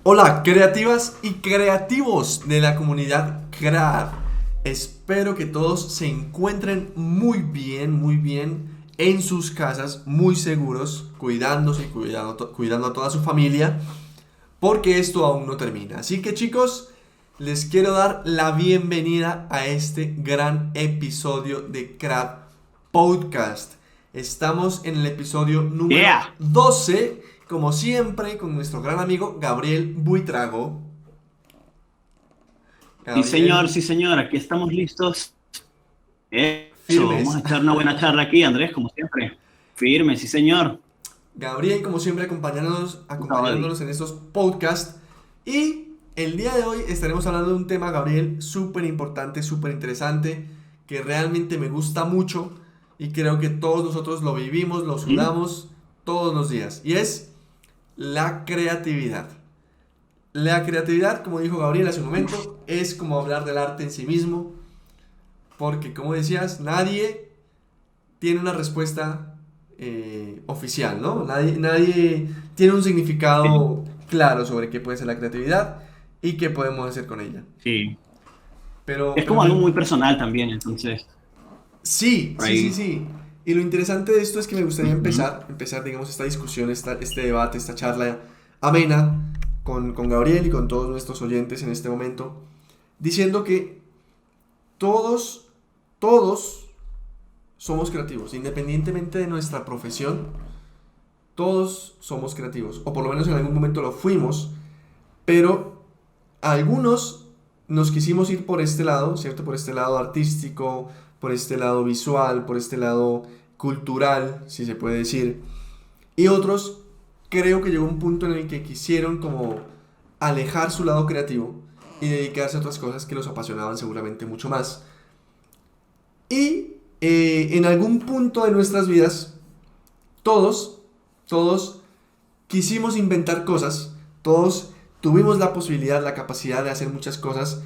Hola, creativas y creativos de la comunidad CRAD. Espero que todos se encuentren muy bien en sus casas, muy seguros, cuidándose y cuidando a toda su familia, porque esto aún no termina. Así que chicos, les quiero dar la bienvenida a este gran episodio de CRAD Podcast. Estamos en el episodio número Yeah. 12, como siempre, con nuestro gran amigo Gabriel Buitrago. Gabriel, Sí, señor, aquí estamos listos. Eso, vamos firmes. a echar una buena charla aquí, Andrés, como siempre. Firme, sí, señor. Gabriel, como siempre, Cabal. acompañándonos en estos podcasts. Y el día de hoy estaremos hablando de un tema, Gabriel, súper importante, súper interesante, que realmente me gusta mucho y creo que todos nosotros lo vivimos, lo ¿Mm? sudamos todos los días. Y es la creatividad. La creatividad, como dijo Gabriel hace un momento, es como hablar del arte en sí mismo, porque como decías, nadie tiene una respuesta oficial, ¿no? Nadie tiene un Sí, significado claro sobre qué puede ser la creatividad y qué podemos hacer con ella. sí. Pero, Es pero como algo me- muy personal también, entonces, sí, por sí, sí, ahí. sí. Y lo interesante de esto es que me gustaría Ujú. empezar, digamos, esta discusión, este debate, esta charla amena con Gabriel y con todos nuestros oyentes en este momento, diciendo que todos, todos somos creativos, independientemente de nuestra profesión, todos somos creativos, o por lo menos en algún momento lo fuimos, pero algunos nos quisimos ir por este lado, ¿cierto? Por este lado artístico, por este lado visual, por este lado cultural, si se puede decir, y otros creo que llegó un punto en el que quisieron como alejar su lado creativo y dedicarse a otras cosas que los apasionaban seguramente mucho más. Y en algún punto de nuestras vidas, todos, todos quisimos inventar cosas, todos tuvimos la posibilidad, la capacidad de hacer muchas cosas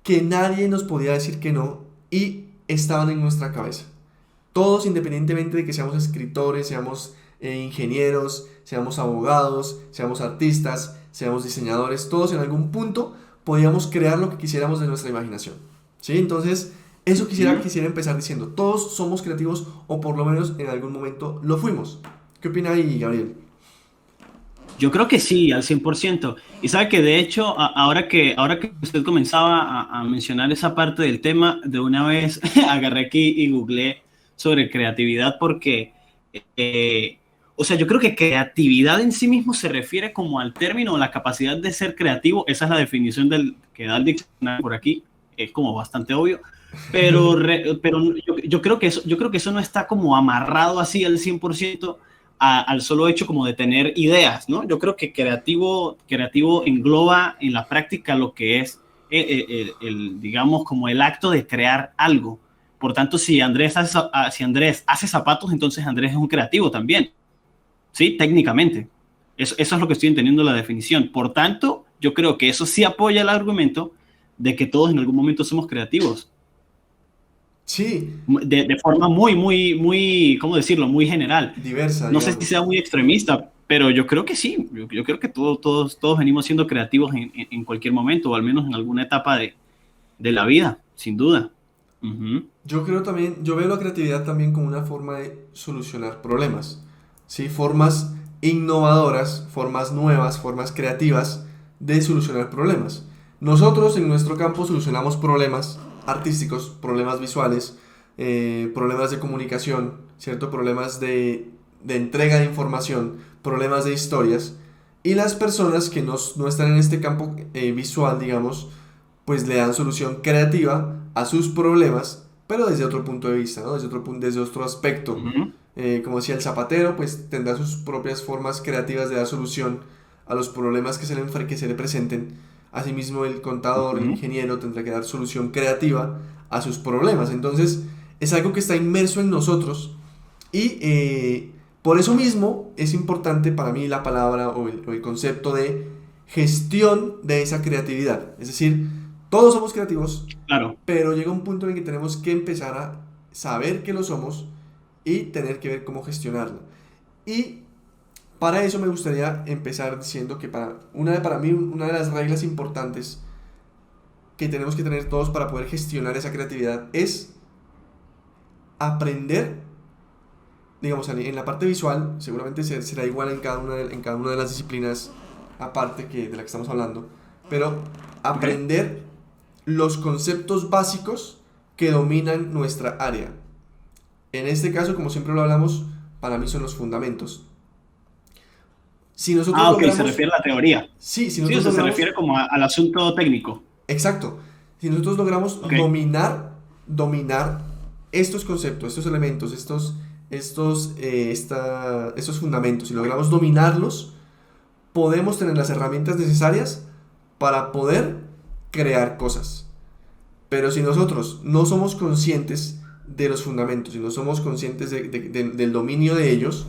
que nadie nos podía decir que no y estaban en nuestra cabeza. Todos, independientemente de que seamos escritores, seamos ingenieros, seamos abogados, seamos artistas, seamos diseñadores, todos en algún punto podíamos crear lo que quisiéramos de nuestra imaginación. ¿Sí? Entonces, eso Ujú. quisiera empezar diciendo, todos somos creativos o por lo menos en algún momento lo fuimos. ¿Qué opina ahí, Gabriel? Yo creo que sí, al 100%. Y sabe que de hecho, ahora que usted comenzaba a mencionar esa parte del tema, de una vez agarré aquí y googleé sobre creatividad porque, eh, o sea, yo creo que creatividad en sí mismo se refiere como al término o la capacidad de ser creativo. Esa es la definición que da el diccionario por aquí. Es como bastante obvio. Pero yo creo que eso no está como amarrado así al 100% al solo hecho como de tener ideas, ¿no? Yo creo que creativo engloba en la práctica lo que es, digamos, como el acto de crear algo. Por tanto, si Andrés hace zapatos, entonces Andrés es un creativo también, ¿sí? Técnicamente. Eso es lo que estoy entendiendo la definición. Por tanto, yo creo que eso sí apoya el argumento de que todos en algún momento somos creativos Sí, de forma muy, ¿cómo decirlo? Muy general. diversa, No sé si digamos. sea muy extremista, pero yo creo que sí. Yo creo que todos venimos siendo creativos en cualquier momento, o al menos en alguna etapa de la vida, sin duda. Ujú. Yo creo también, yo veo la creatividad también como una forma de solucionar problemas, ¿sí? Formas innovadoras, formas nuevas, formas creativas de solucionar problemas. Nosotros en nuestro campo solucionamos problemas artísticos, problemas visuales, problemas de comunicación, ¿cierto? Problemas de entrega de información, problemas de historias. Y las personas que no están en este campo visual, digamos, pues le dan solución creativa a sus problemas, pero desde otro punto de vista, ¿no? Desde otro aspecto. Ujú. Como decía el zapatero, pues tendrá sus propias formas creativas de dar solución a los problemas que se le presenten. Asimismo, el contador, el Ujú. ingeniero, tendrá que dar solución creativa a sus problemas. Entonces, es algo que está inmerso en nosotros y por eso mismo es importante para mí la palabra o el concepto de gestión de esa creatividad. Es decir, todos somos creativos, Claro. pero llega un punto en el que tenemos que empezar a saber que lo somos y tener que ver cómo gestionarlo. Y Para eso me gustaría empezar diciendo que para mí una de las reglas importantes que tenemos que tener todos para poder gestionar esa creatividad es aprender, digamos, en la parte visual, seguramente será igual en cada una de las disciplinas aparte de la que estamos hablando, pero ¿Ok? aprender los conceptos básicos que dominan nuestra área. En este caso, como siempre lo hablamos, para mí son los fundamentos. Si nosotros Ah, ok, se logramos, refiere a la teoría. sí, si Sí, o nosotros sea, se logramos, refiere como al asunto técnico. exacto, si nosotros logramos Ok. dominar estos conceptos, estos elementos, estos fundamentos, si logramos dominarlos, podemos tener las herramientas necesarias para poder crear cosas. Pero si nosotros no somos conscientes de los fundamentos, si no somos conscientes del dominio de ellos,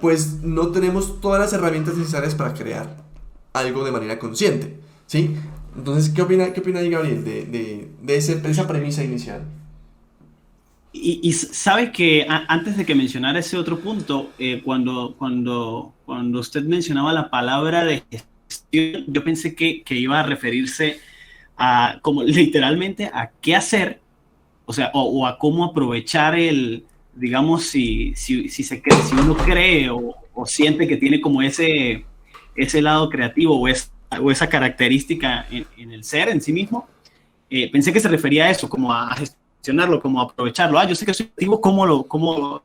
pues no tenemos todas las herramientas necesarias para crear algo de manera consciente, ¿sí? Entonces, qué opina ahí Gabriel de esa premisa inicial? Y sabe que antes de que mencionara ese otro punto, cuando usted mencionaba la palabra de gestión, yo pensé que iba a referirse a como literalmente a qué hacer, o sea, o a cómo aprovechar digamos, si uno cree o siente que tiene como ese lado creativo o esa característica en el ser en sí mismo. Pensé que se refería a eso, como a gestionarlo, como a aprovecharlo. Yo sé que soy activo, ¿cómo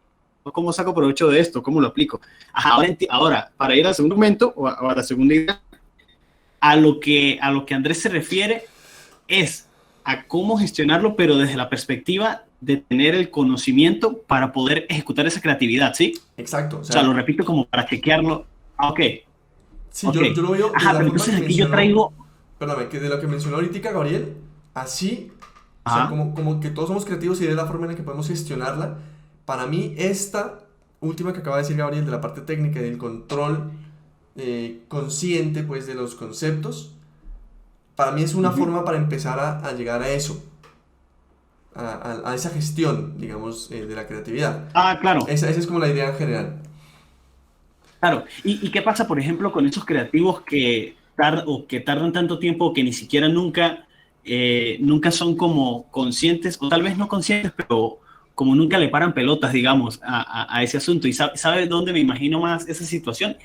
saco provecho de esto? ¿Cómo lo aplico? Ajá, ahora, para ir al segundo momento o a la segunda idea, a lo que Andrés se refiere es a cómo gestionarlo, pero desde la perspectiva de tener el conocimiento para poder ejecutar esa creatividad, ¿sí? Exacto, o O sea, lo sea, repito como para chequearlo. Ah, ok, sí, ok. yo lo veo de Ajá, la pero forma entonces que aquí yo mencionó, traigo. perdóname, que de lo que mencionó ahorita Gabriel, así, o sea, Ajá. como que todos somos creativos y de la forma en la que podemos gestionarla. Para mí, esta última que acaba de decir Gabriel, de la parte técnica y del control consciente, pues, de los conceptos, para mí es una Uh-huh. forma para empezar a llegar a eso, a esa gestión, digamos, de la creatividad. Ah, claro. Esa es como la idea en general. Claro, ¿y qué pasa, por ejemplo, con esos creativos que tardan tanto tiempo que ni siquiera nunca son como conscientes, o tal vez no conscientes, pero como nunca le paran pelotas, digamos, a ese asunto? ¿Y sabe dónde me imagino más esa situación?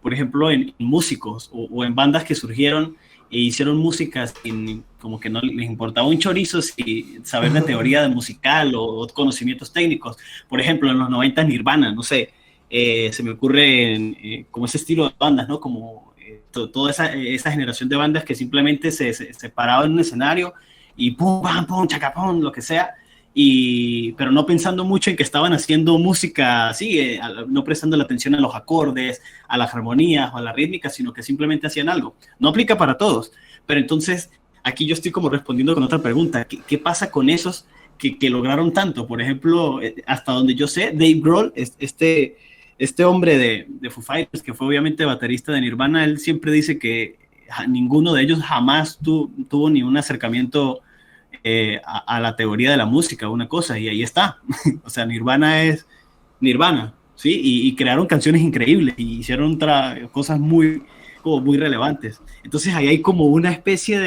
Por ejemplo, en músicos o en bandas que surgieron e hicieron música sin, como que no les importaba un chorizo si saber de teoría de musical o conocimientos técnicos. Por ejemplo, en los 90 Nirvana, no sé, se me ocurre como ese estilo de bandas, ¿no? Como toda esa generación de bandas que simplemente se paraban en un escenario y pum, pam, pum, chacapón, lo que sea, pero no pensando mucho en que estaban haciendo música así, no prestando la atención a los acordes, a las armonías o a la rítmica, sino que simplemente hacían algo. No aplica para todos, pero entonces aquí yo estoy como respondiendo con otra pregunta. ¿Qué pasa con esos que lograron tanto? Por ejemplo, hasta donde yo sé, Dave Grohl, este hombre de Foo Fighters, que fue obviamente baterista de Nirvana, él siempre dice que ninguno de ellos jamás tuvo ni un acercamiento a la teoría de la música, una cosa, y ahí está. O sea, Nirvana es Nirvana, ¿sí? Y crearon canciones increíbles y hicieron cosas como muy relevantes. Entonces ahí hay como una especie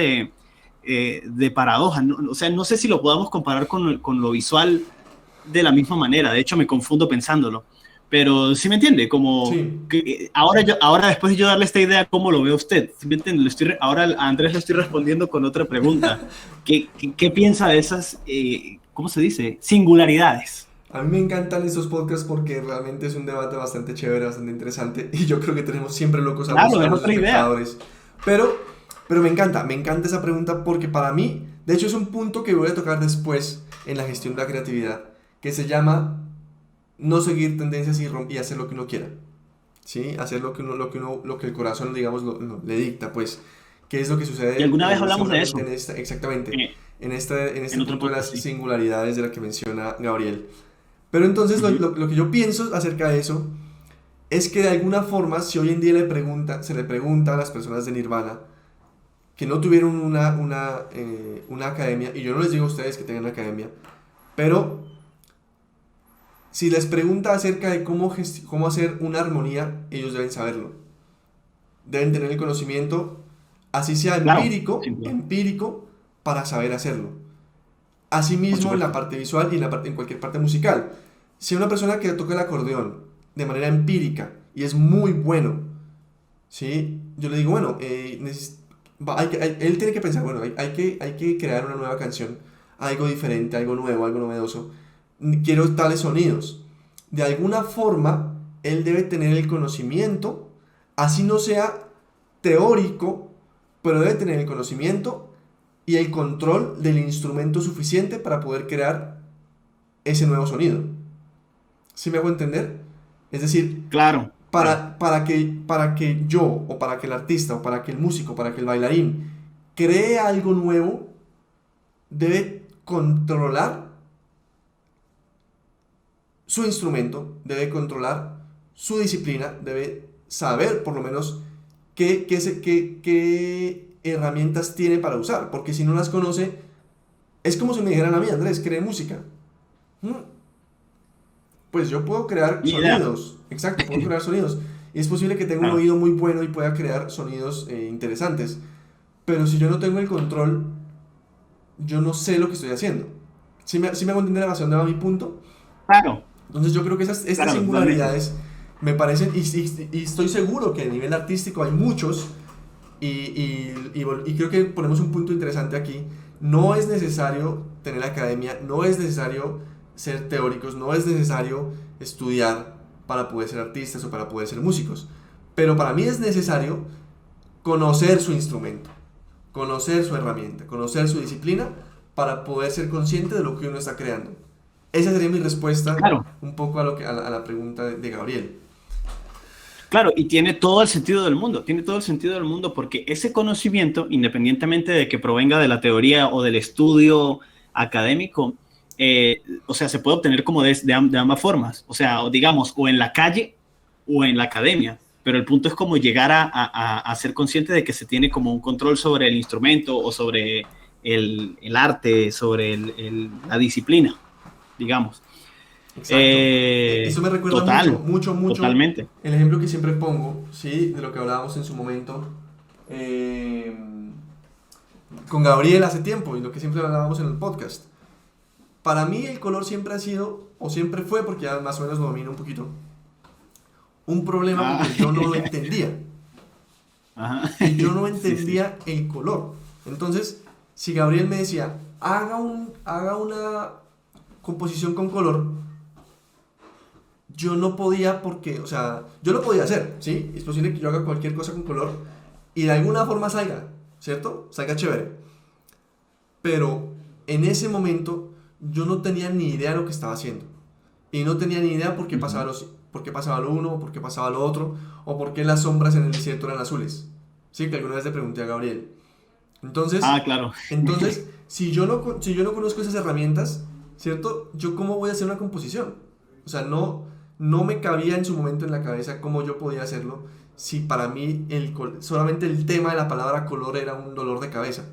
de paradoja, ¿no? O sea, no sé si lo podamos comparar con lo visual de la misma manera, de hecho me confundo pensándolo, pero sí me entiende, como Sí. que ahora después de yo darle esta idea, ¿cómo lo ve usted? ¿Sí me entiende? Ahora a Andrés le estoy respondiendo con otra pregunta. ¿Qué piensa de esas, cómo se dice? Singularidades. A mí me encantan estos podcasts porque realmente es un debate bastante chévere, bastante interesante y yo creo que tenemos siempre locos Claro, a es los otra idea. espectadores. Pero, pero me encanta esa pregunta porque para mí, de hecho es un punto que voy a tocar después en la gestión de la creatividad, que se llama no seguir tendencias y hacer lo que uno quiera. ¿Sí? Hacer lo que el corazón, digamos, le dicta, pues. ¿Qué es lo que Y sucede alguna vez hablamos de seguramente eso exactamente, eh, en en este otro punto de podcast, las sí. singularidades de la que menciona Gabriel? Pero entonces Ujú. lo que yo pienso acerca de eso es que de alguna forma, si hoy en día se le pregunta a las personas de Nirvana que no tuvieron una academia, y yo no les digo a ustedes que tengan una academia, pero Si les pregunta acerca de cómo hacer una armonía, ellos deben saberlo. Deben tener el conocimiento, así sea Claro, empírico, sin duda, empírico, para saber hacerlo. por Asimismo, en la supuesto. parte visual y en cualquier parte musical. Si una persona que toca el acordeón de manera empírica y es muy bueno, ¿sí? Yo le digo, bueno, él tiene que pensar, bueno, hay que crear una nueva canción, algo diferente, algo nuevo, algo novedoso. Quiero tales sonidos. De alguna forma, él debe tener el conocimiento, así no sea teórico, pero debe tener el conocimiento y el control del instrumento suficiente para poder crear ese nuevo sonido. ¿Sí me hago entender? Es decir, Claro, claro. para que yo, o para que el artista, o para que el músico, para que el bailarín cree algo nuevo, debe controlar su instrumento, debe controlar su disciplina, debe saber por lo menos qué herramientas tiene para usar, porque si no las conoce, es como si me dijeran a mí, Andrés, cree música. Mm, Pues yo puedo crear Ni idea. sonidos, exacto, puedo crear sonidos. Y es posible que tenga un Claro, oído muy bueno y pueda crear sonidos interesantes. Pero si yo no tengo el control, yo no sé lo que estoy haciendo. ¿Sí me hago entender hacia dónde va mi punto? claro, Entonces yo creo que estas claro, totalmente. singularidades me parecen, y estoy seguro que a nivel artístico hay muchos, y creo que ponemos un punto interesante aquí. No es necesario tener academia, no es necesario ser teóricos, no es necesario estudiar para poder ser artistas o para poder ser músicos. Pero para mí es necesario conocer su instrumento, conocer su herramienta, conocer su disciplina para poder ser consciente de lo que uno está creando. Esa sería mi respuesta Claro. un poco a la pregunta de Gabriel. Claro, y tiene todo el sentido del mundo, tiene todo el sentido del mundo porque ese conocimiento, independientemente de que provenga de la teoría o del estudio académico, o sea, se puede obtener como de ambas formas, o sea, digamos, o en la calle o en la academia, pero el punto es como llegar a ser consciente de que se tiene como un control sobre el instrumento o sobre el arte, sobre la disciplina, digamos. Exacto. Eso me recuerda mucho, Total, mucho, mucho totalmente. el ejemplo que siempre pongo, ¿sí? De lo que hablábamos en su momento eh, con Gabriel hace tiempo y lo que siempre hablábamos en el podcast. Para mí el color siempre ha sido, o siempre fue, porque ya más o menos lo domino un poquito, un problema Ah, porque yo no lo entendía. ajá. Y yo no Sí, sí. entendía el color. Entonces, si Gabriel me decía, haga una composición con color, yo no podía porque, o sea, yo lo podía hacer, ¿sí? Es posible que yo haga cualquier cosa con color y de alguna forma salga, ¿cierto? Salga chévere. Pero en ese momento yo no tenía ni idea de lo que estaba haciendo. Y no tenía ni idea Ujú. por qué pasaba lo uno, por qué pasaba lo otro, o por qué las sombras en el desierto eran azules. Sí, que alguna vez le pregunté a Gabriel. Entonces, Ah, claro. si yo no conozco esas herramientas, ¿cierto? ¿Yo cómo voy a hacer una composición? O sea, no me cabía en su momento en la cabeza cómo yo podía hacerlo si para mí solamente el tema de la palabra color era un dolor de cabeza.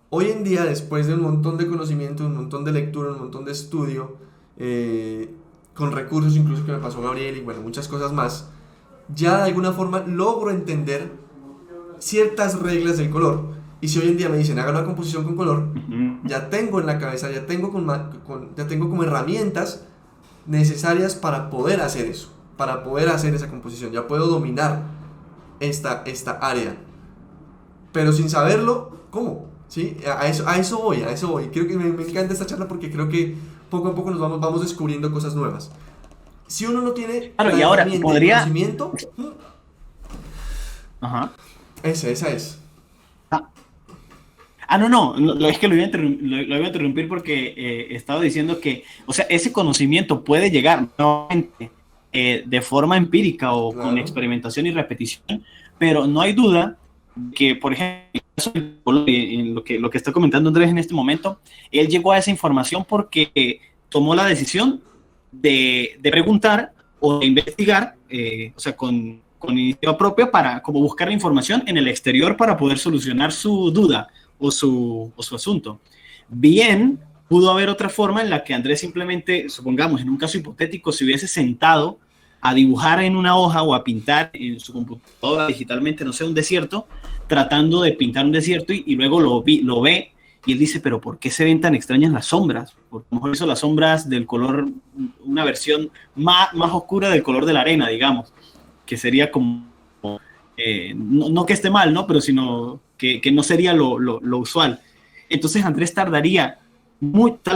Hoy en día, después de un montón de conocimiento, un montón de lectura, un montón de estudio, eh, con recursos incluso que me pasó Gabriel y bueno, muchas cosas más, ya de alguna forma logro entender ciertas reglas del color. Y si hoy en día me dicen haga una composición con color, Ujú. ya tengo en la cabeza, ya tengo como herramientas necesarias para poder hacer eso, para poder hacer esa composición. Ya puedo dominar esta área. Pero sin saberlo, ¿cómo? ¿Sí? A eso voy, a eso voy. Creo que me encanta esta charla porque creo que poco a poco vamos descubriendo cosas nuevas. Si uno no tiene Claro, la y ahora, herramienta y el podría... conocimiento, Ajá. esa es. Ah, no, no, es que lo iba a interrumpir porque estaba diciendo que, o sea, ese conocimiento puede llegar nuevamente de forma empírica o con Claro. experimentación y repetición, pero no hay duda que, por ejemplo, en lo que está comentando Andrés en este momento, él llegó a esa información porque tomó la decisión de preguntar o de investigar, o sea, con iniciativa propia para como buscar la información en el exterior para poder solucionar su duda o su asunto. Bien, pudo haber otra forma en la que Andrés simplemente, supongamos, en un caso hipotético, se hubiese sentado a dibujar en una hoja o a pintar en su computadora digitalmente, no sé, un desierto, tratando de pintar un desierto y luego lo ve y él dice, pero ¿por qué se ven tan extrañas las sombras? Porque a lo mejor hizo las sombras del color, una versión más oscura del color de la arena, digamos, que sería como, no que esté mal, ¿no? Pero sino que no sería lo usual. Entonces Andrés tal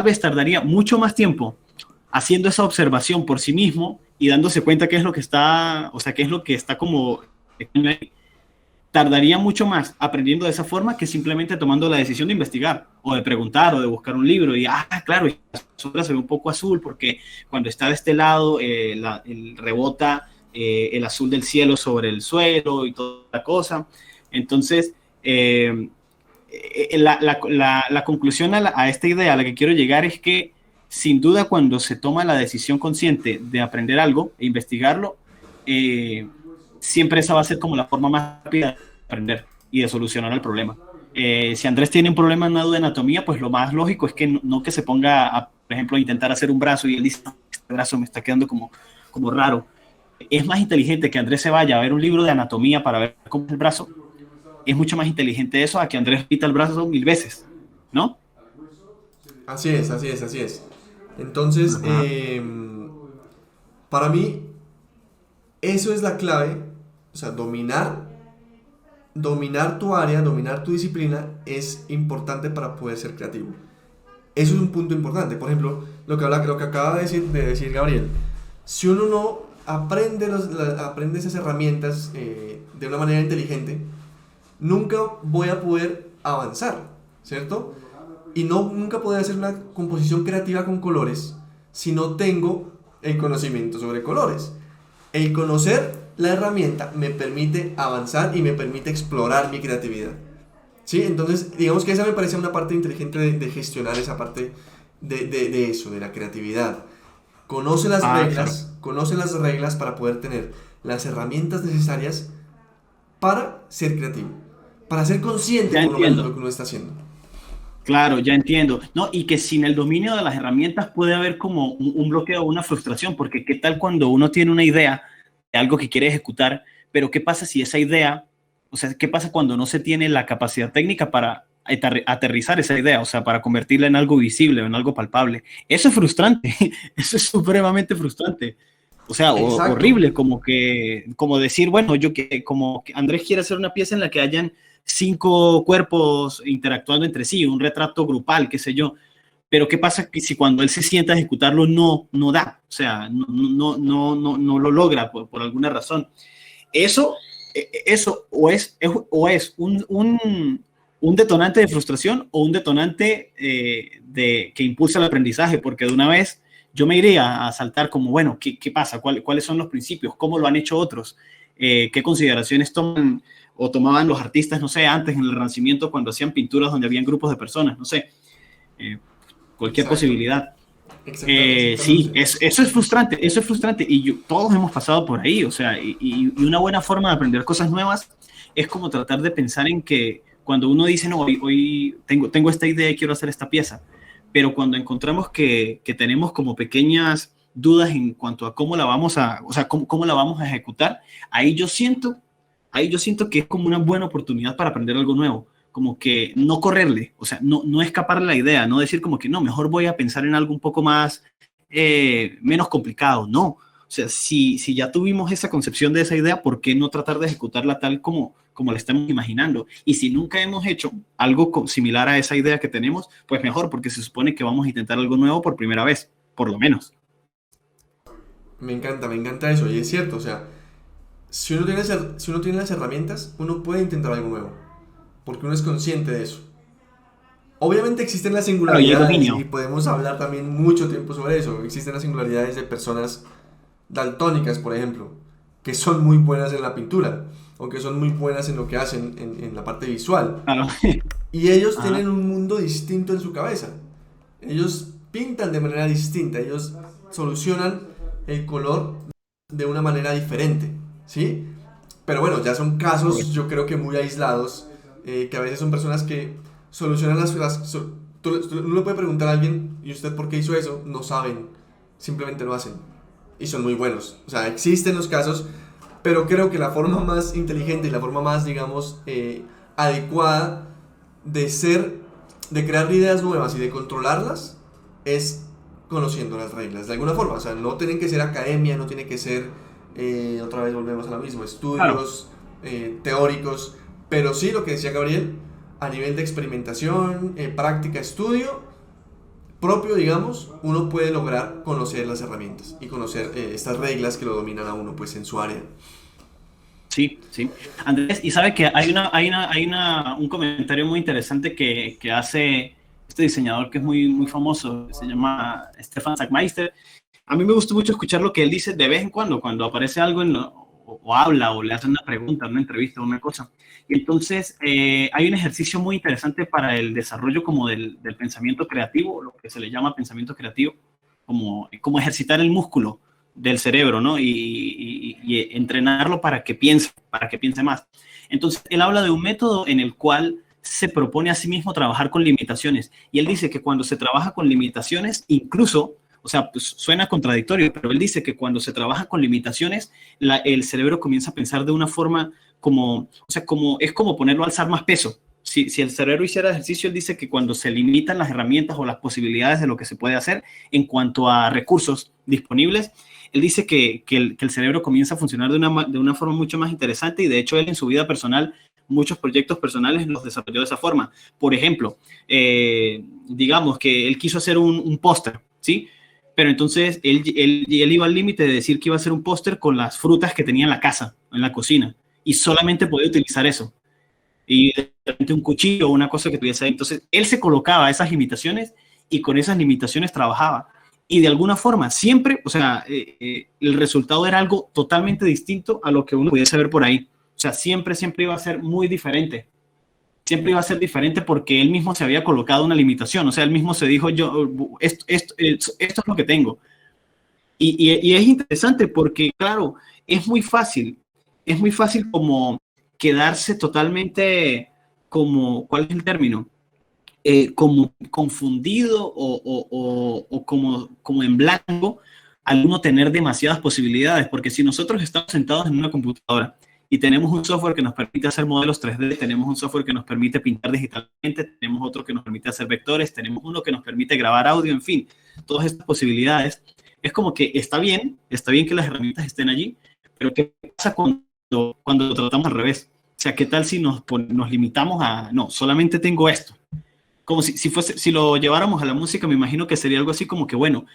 vez tardaría mucho más tiempo haciendo esa observación por sí mismo y dándose cuenta qué es lo que está, o sea, qué es lo que está como, tardaría mucho más aprendiendo de esa forma que simplemente tomando la decisión de investigar o de preguntar o de buscar un libro y, claro, la sombra se ve un poco azul porque cuando está de este lado el rebota el azul del cielo sobre el suelo y toda la cosa. Entonces, la conclusión a esta idea a la que quiero llegar es que sin duda cuando se toma la decisión consciente de aprender algo e investigarlo, siempre esa va a ser como la forma más rápida de aprender y de solucionar el problema. Si Andrés tiene un problema en una duda de anatomía, pues lo más lógico es que no que se ponga, por ejemplo, a intentar hacer un brazo y él dice, no, este brazo me está quedando como raro. Es más inteligente que Andrés se vaya a ver un libro de anatomía para ver cómo es el brazo. Es mucho más inteligente eso a que Andrés repita el brazo 1000 veces, ¿no? Así es, así es, así es. Entonces, Ajá. para mí, eso es la clave. O sea, dominar tu área, dominar tu disciplina es importante para poder ser creativo. Eso es un punto importante. Por ejemplo, lo que acaba de decir Gabriel. Si uno no aprende esas herramientas de una manera inteligente, nunca voy a poder avanzar, ¿cierto? Y nunca podré hacer una composición creativa con colores si no tengo el conocimiento sobre colores. El conocer la herramienta me permite avanzar y me permite explorar mi creatividad. ¿Sí? Entonces, digamos que esa me parece una parte inteligente de gestionar esa parte de eso, de la creatividad. Claro. Conoce las reglas para poder tener las herramientas necesarias para ser creativo, para ser consciente Ya por lo menos de lo entiendo. que uno está haciendo. Claro, ya entiendo. No, y que sin el dominio de las herramientas puede haber como un bloqueo o una frustración, porque ¿qué tal cuando uno tiene una idea de algo que quiere ejecutar, pero qué pasa si esa idea, o sea, qué pasa cuando no se tiene la capacidad técnica para aterrizar esa idea, o sea, para convertirla en algo visible o en algo palpable? Eso es frustrante, eso es supremamente frustrante. O sea, Exacto. horrible, como decir, bueno, como que Andrés quiere hacer una pieza en la que hayan 5 cuerpos interactuando entre sí, un retrato grupal, qué sé yo. Pero ¿qué pasa si cuando él se sienta a ejecutarlo no da? O sea, no lo logra por alguna razón. Eso o es un detonante de frustración o un detonante que impulsa el aprendizaje, porque de una vez yo me iría a saltar como, bueno, ¿qué pasa? ¿Cuáles son los principios? ¿Cómo lo han hecho otros? ¿Qué consideraciones toman o tomaban los artistas, no sé, antes en el Renacimiento cuando hacían pinturas donde habían grupos de personas? No sé, eh, cualquier Exacto. posibilidad. Sí, Exactamente. eso es frustrante y todos hemos pasado por ahí, o sea, y una buena forma de aprender cosas nuevas es como tratar de pensar en que cuando uno dice, no, hoy tengo esta idea y quiero hacer esta pieza, pero cuando encontramos que tenemos como pequeñas dudas en cuanto a cómo la vamos o sea, cómo la vamos a ejecutar, ahí yo siento, ahí yo siento que es como una buena oportunidad para aprender algo nuevo, como que no correrle, o sea, no escaparle la idea, no decir como que no, mejor voy a pensar en algo un poco más, menos complicado, no. O sea, si ya tuvimos esa concepción de esa idea, ¿por qué no tratar de ejecutarla tal como la estamos imaginando? Y si nunca hemos hecho algo similar a esa idea que tenemos, pues mejor, porque se supone que vamos a intentar algo nuevo por primera vez, por lo menos. Me encanta eso. Y es cierto, o sea, si uno tiene las herramientas, uno puede intentar algo nuevo. Porque uno es consciente de eso. Obviamente existen las Claro, y hay singularidades y dominio. podemos hablar también mucho tiempo sobre eso. Existen las singularidades de personas daltónicas, por ejemplo, que son muy buenas en la pintura o que son muy buenas en lo que hacen en la parte visual. Claro. Y ellos Ajá. tienen un mundo distinto en su cabeza. Ellos pintan de manera distinta, ellos solucionan el color de una manera diferente, ¿sí? Pero bueno, ya son casos Correcto. yo creo que muy aislados, que a veces son personas que solucionan uno le puede preguntar a alguien, ¿y usted por qué hizo eso? No saben, simplemente lo hacen. Y son muy buenos. O sea, existen los casos, pero creo que la forma más inteligente y la forma más, digamos, adecuada de de crear ideas nuevas y de controlarlas es conociendo las reglas, de alguna forma. O sea, no tienen que ser academia, no tiene que ser, otra vez volvemos a lo mismo, Claro. estudios teóricos, pero sí lo que decía Gabriel, a nivel de experimentación, práctica, estudio propio, digamos, uno puede lograr conocer las herramientas y conocer estas reglas que lo dominan a uno, pues, en su área. Sí, sí. Andrés, y sabe que un comentario muy interesante que hace este diseñador que es muy famoso, se llama Stefan Sackmeister. A mí me gusta mucho escuchar lo que él dice de vez en cuando aparece algo o habla o le hacen una pregunta, una entrevista o una cosa. Y entonces hay un ejercicio muy interesante para el desarrollo como del pensamiento creativo, lo que se le llama pensamiento creativo, como ejercitar el músculo del cerebro, ¿no? Y entrenarlo para que piense más. Entonces, él habla de un método en el cual se propone a sí mismo trabajar con limitaciones. Y él dice que cuando se trabaja con limitaciones, incluso, o sea, pues suena contradictorio, pero él dice que cuando se trabaja con limitaciones, el cerebro comienza a pensar de una forma es como ponerlo a alzar más peso. Si el cerebro hiciera ejercicio, él dice que cuando se limitan las herramientas o las posibilidades de lo que se puede hacer en cuanto a recursos disponibles, él dice que el cerebro comienza a funcionar de una forma mucho más interesante y de hecho él en su vida personal, muchos proyectos personales los desarrolló de esa forma. Por ejemplo, digamos que él quiso hacer un póster, ¿sí? Pero entonces él iba al límite de decir que iba a hacer un póster con las frutas que tenía en la casa, en la cocina, y solamente podía utilizar eso. Y de repente un cuchillo o una cosa que tuviese ahí. Entonces él se colocaba esas limitaciones y con esas limitaciones trabajaba. Y de alguna forma, siempre, o sea, el resultado era algo totalmente distinto a lo que uno pudiese ver por ahí. O sea, siempre iba a ser muy diferente. Siempre iba a ser diferente porque él mismo se había colocado una limitación. O sea, él mismo se dijo, esto es lo que tengo. Y es interesante porque, claro, es muy fácil como quedarse totalmente como, ¿cuál es el término? Como confundido o como en blanco al uno tener demasiadas posibilidades, porque si nosotros estamos sentados en una computadora y tenemos un software que nos permite hacer modelos 3D, tenemos un software que nos permite pintar digitalmente, tenemos otro que nos permite hacer vectores, tenemos uno que nos permite grabar audio, en fin, todas estas posibilidades, es como que está bien que las herramientas estén allí, pero ¿qué pasa cuando lo tratamos al revés? O sea, ¿qué tal si nos limitamos a, no, solamente tengo esto? Como si lo lleváramos a la música, me imagino que sería algo así como que, bueno,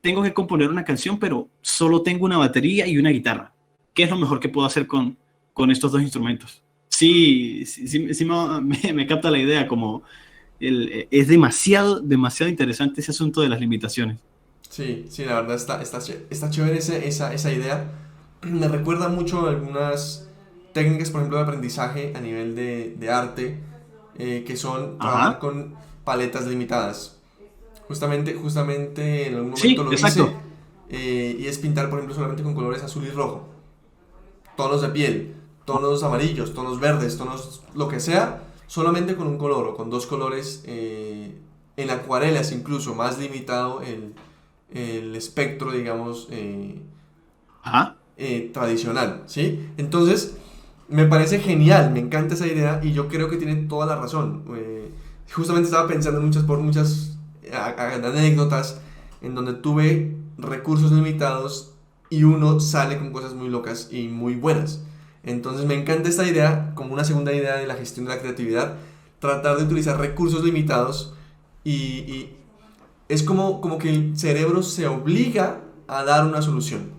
tengo que componer una canción, pero solo tengo una batería y una guitarra. ¿Qué es lo mejor que puedo hacer con estos dos instrumentos? Sí, me capta la idea, como es demasiado interesante ese asunto de las limitaciones. Sí, sí, la verdad está chévere esa idea. Me recuerda mucho a algunas técnicas, por ejemplo, de aprendizaje a nivel de arte, que son trabajar Ajá, con paletas limitadas. Justamente en algún momento sí, lo hice, exacto. y es pintar, por ejemplo, solamente con colores azul y rojo. Tonos de piel, tonos amarillos, tonos verdes, tonos lo que sea, solamente con un color o con dos colores. En acuarelas incluso, más limitado el espectro, digamos, Ajá, tradicional, ¿sí? Entonces, me parece genial, me encanta esa idea y yo creo que tiene toda la razón. Justamente estaba pensando en muchas anécdotas en donde tuve recursos limitados y uno sale con cosas muy locas y muy buenas. Entonces me encanta esta idea como una segunda idea de la gestión de la creatividad, tratar de utilizar recursos limitados y es como que el cerebro se obliga a dar una solución.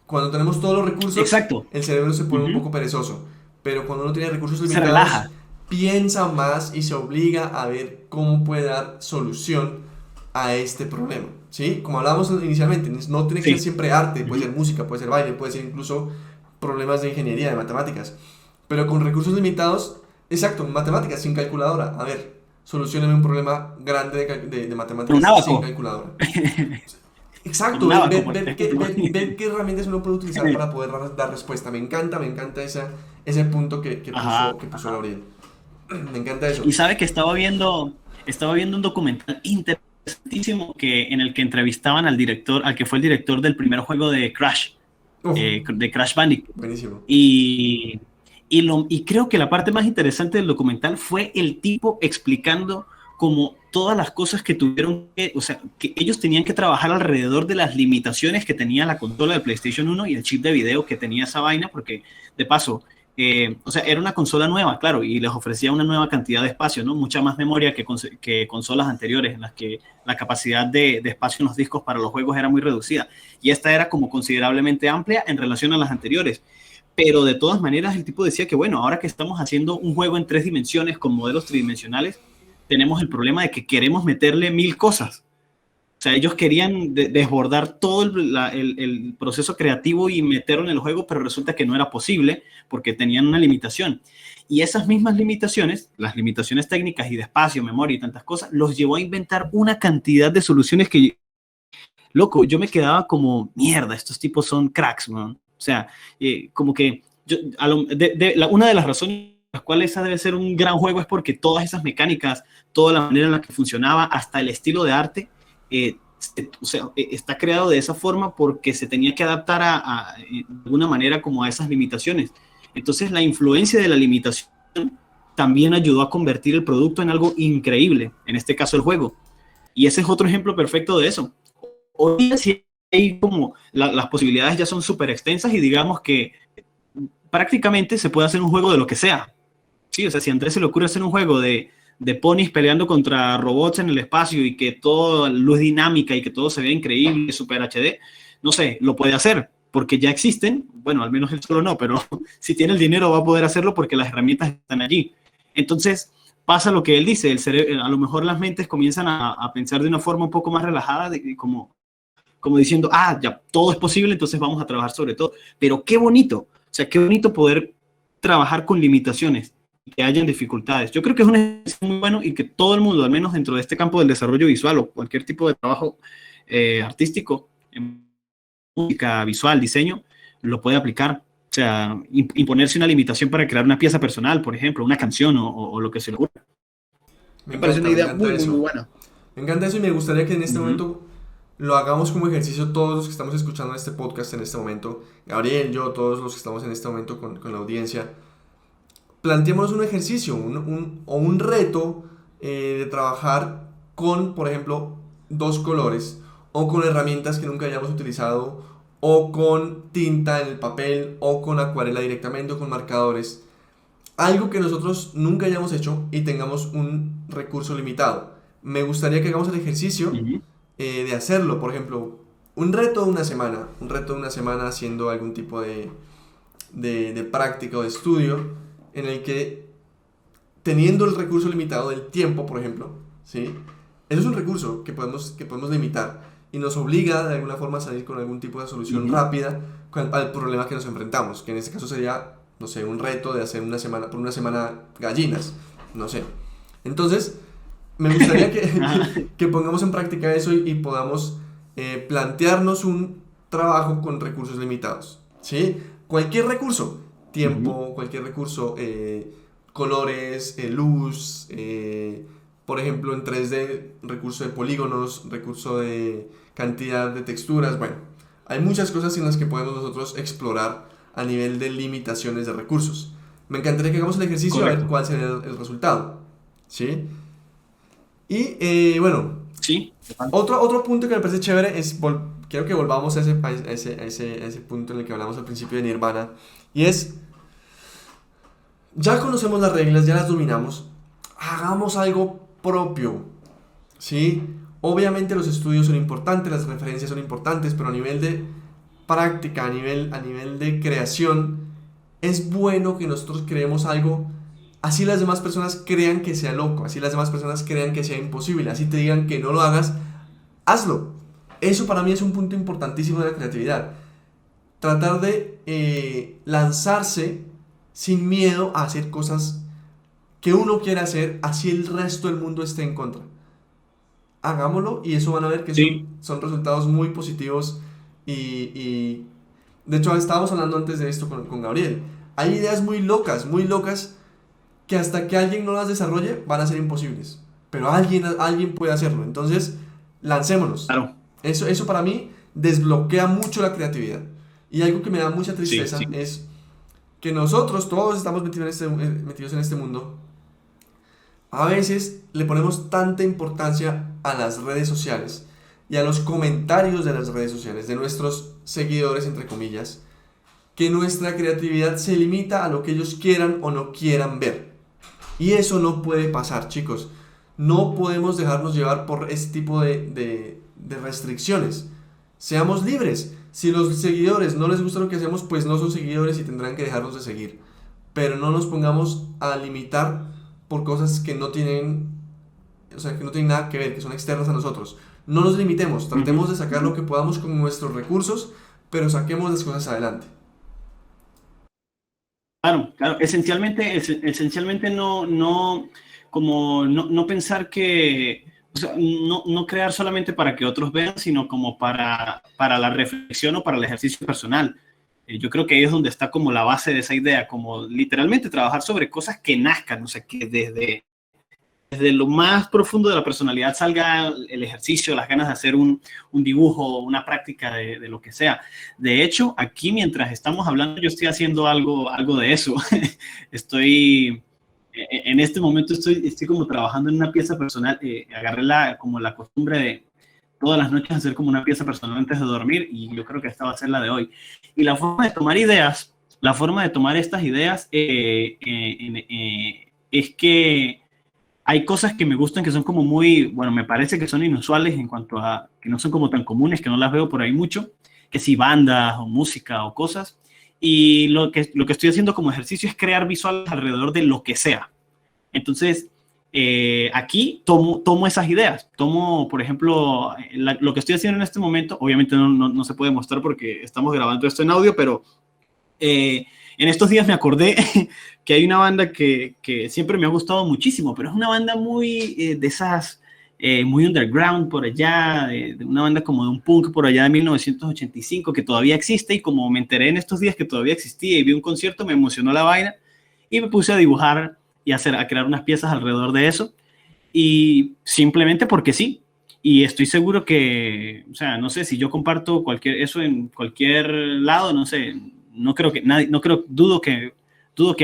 Cuando tenemos todos los recursos, exacto. el cerebro se pone un Ujú. poco perezoso, pero cuando uno tiene recursos Se limitados, relaja. piensa más y se obliga a ver cómo puede dar solución a este problema. ¿Sí? Como hablábamos inicialmente, no tiene que ser Sí. siempre arte, puede ser Ujú. música, puede ser baile, puede ser incluso problemas de ingeniería, de matemáticas. Pero con recursos limitados, exacto, matemáticas sin calculadora. A ver, solucioneme un problema grande de Con un matemáticas sin abaco. calculadora. Con Exacto, un abaco, por ejemplo. ver qué herramientas uno puede utilizar para poder dar respuesta. Me encanta ese punto Ajá, que puso ajá. Gabriel. Me encanta eso. Y sabe que estaba viendo un documental interesantísimo en el que entrevistaban al director, al que fue el director del primer juego de Crash, Uf, de Crash Bandicoot. buenísimo. Y, y creo que la parte más interesante del documental fue el tipo explicando como todas las cosas que tuvieron que, o sea, que ellos tenían que trabajar alrededor de las limitaciones que tenía la consola de PlayStation 1 y el chip de video que tenía esa vaina, porque de paso, o sea, era una consola nueva, claro, y les ofrecía una nueva cantidad de espacio, ¿no? Mucha más memoria que consolas anteriores en las que la capacidad de espacio en los discos para los juegos era muy reducida. Y esta era como considerablemente amplia en relación a las anteriores. Pero de todas maneras el tipo decía que, bueno, ahora que estamos haciendo un juego en 3 dimensiones con modelos tridimensionales, tenemos el problema de que queremos meterle 1000 cosas. O sea, ellos querían desbordar todo el proceso creativo y meterlo en el juego, pero resulta que no era posible porque tenían una limitación. Y esas mismas limitaciones, las limitaciones técnicas y de espacio, memoria y tantas cosas, los llevó a inventar una cantidad de soluciones que, loco, yo me quedaba como, mierda, estos tipos son cracks, man. O sea, como que una de las razones por las cuales esa debe ser un gran juego es porque todas esas mecánicas, toda la manera en la que funcionaba, hasta el estilo de arte, o sea, está creado de esa forma porque se tenía que adaptar de alguna manera como a esas limitaciones. Entonces, la influencia de la limitación también ayudó a convertir el producto en algo increíble, en este caso el juego. Y ese es otro ejemplo perfecto de eso. Hoy día sí hay como las posibilidades ya son súper extensas y digamos que prácticamente se puede hacer un juego de lo que sea. Sí, o sea, si a Andrés se le ocurre hacer un juego de ponis peleando contra robots en el espacio y que todo luz dinámica y que todo se vea increíble, super HD, no sé, lo puede hacer porque ya existen. Bueno, al menos él solo no, pero si tiene el dinero va a poder hacerlo porque las herramientas están allí. Entonces pasa lo que él dice, a lo mejor las mentes comienzan a pensar de una forma un poco más relajada, como diciendo, ya todo es posible, entonces vamos a trabajar sobre todo. Pero qué bonito, o sea, qué bonito poder trabajar con limitaciones, que hayan dificultades. Yo creo que es un ejercicio muy bueno y que todo el mundo, al menos dentro de este campo del desarrollo visual o cualquier tipo de trabajo artístico, en música, visual, diseño, lo puede aplicar. O sea, imponerse una limitación para crear una pieza personal, por ejemplo, una canción o lo que se le ocurra. Me parece una Me idea encanta muy, muy, muy eso. buena. Me encanta eso y me gustaría que en este Uh-huh. momento lo hagamos como ejercicio todos los que estamos escuchando este podcast en este momento. Gabriel, yo, todos los que estamos en este momento con la audiencia. Planteémonos un ejercicio o un reto de trabajar con, por ejemplo, dos colores o con herramientas que nunca hayamos utilizado o con tinta en el papel o con acuarela directamente o con marcadores. Algo que nosotros nunca hayamos hecho y tengamos un recurso limitado. Me gustaría que hagamos el ejercicio Uh-huh. de hacerlo, por ejemplo, un reto de una semana haciendo algún tipo de práctica o de estudio en el que teniendo el recurso limitado del tiempo, por ejemplo, ¿sí? Eso es un recurso que podemos limitar y nos obliga de alguna forma a salir con algún tipo de solución Uh-huh. rápida al problema que nos enfrentamos, que en este caso sería, no sé, un reto de hacer por una semana gallinas, no sé. Entonces, me gustaría que pongamos en práctica eso y podamos plantearnos un trabajo con recursos limitados, ¿sí? Cualquier recurso, Uh-huh. tiempo, cualquier recurso, colores, luz, por ejemplo en 3D, recurso de polígonos, recurso de cantidad de texturas, bueno, hay muchas cosas en las que podemos nosotros explorar a nivel de limitaciones de recursos. Me encantaría que hagamos el ejercicio a ver Correcto. cuál sería el resultado, ¿sí? Y bueno, Sí. otro punto que me parece chévere es, quiero que volvamos a ese punto en el que hablamos al principio de Nirvana, y es, ya conocemos las reglas, ya las dominamos, hagamos algo propio, ¿sí? Obviamente los estudios son importantes, las referencias son importantes, pero a nivel de práctica, a nivel de creación, es bueno que nosotros creemos algo, así las demás personas crean que sea loco, así las demás personas crean que sea imposible, así te digan que no lo hagas, hazlo. Eso para mí es un punto importantísimo de la creatividad. Tratar de lanzarse sin miedo a hacer cosas que uno quiere hacer, así el resto del mundo esté en contra. Hagámoslo y eso van a ver que Sí. son resultados muy positivos y de hecho estábamos hablando antes de esto con Gabriel. Hay ideas muy locas que hasta que alguien no las desarrolle van a ser imposibles. pero alguien puede hacerlo. Entonces, lancémonos. Claro, Eso para mí desbloquea mucho la creatividad. Y algo que me da mucha sí, tristeza sí. es que nosotros todos estamos metidos en este mundo. A veces le ponemos tanta importancia a las redes sociales y a los comentarios de las redes sociales, de nuestros seguidores, entre comillas, que nuestra creatividad se limita a lo que ellos quieran o no quieran ver. Y eso no puede pasar, chicos. No podemos dejarnos llevar por este tipo de restricciones. Seamos libres. Si los seguidores no les gusta lo que hacemos, pues no son seguidores y tendrán que dejarnos de seguir. Pero no nos pongamos a limitar por cosas que no tienen, o sea, que no tienen nada que ver, que son externas a nosotros. No nos limitemos, Ujú, tratemos de sacar lo ujú. que podamos con nuestros recursos, pero saquemos las cosas adelante. Claro, claro. Esencialmente no pensar que, o sea, no crear solamente para que otros vean, sino como para la reflexión o para el ejercicio personal. Yo creo que ahí es donde está como la base de esa idea, como literalmente trabajar sobre cosas que nazcan, o sea, que desde lo más profundo de la personalidad salga el ejercicio, las ganas de hacer un dibujo, una práctica de lo que sea. De hecho, aquí mientras estamos hablando, yo estoy haciendo algo de eso. Estoy, en este momento estoy como trabajando en una pieza personal. Agarré como la costumbre de todas las noches hacer como una pieza personal antes de dormir y yo creo que esta va a ser la de hoy. Y la forma de tomar ideas, la forma de tomar estas ideas es que hay cosas que me gustan que son como muy, bueno, me parece que son inusuales en cuanto a que no son como tan comunes, que no las veo por ahí mucho, que si bandas o música o cosas. Y lo que estoy haciendo como ejercicio es crear visuales alrededor de lo que sea. Entonces, aquí tomo esas ideas. Tomo, por ejemplo, lo que estoy haciendo en este momento, obviamente no se puede mostrar porque estamos grabando esto en audio, pero en estos días me acordé que hay una banda que siempre me ha gustado muchísimo, pero es una banda muy de esas, muy underground por allá, de una banda como de un punk por allá de 1985 que todavía existe y como me enteré en estos días que todavía existía y vi un concierto, me emocionó la vaina y me puse a dibujar y a crear unas piezas alrededor de eso y simplemente porque sí. Y estoy seguro que, o sea, no sé si yo comparto eso en cualquier lado, no sé, no creo que nadie, no creo, dudo que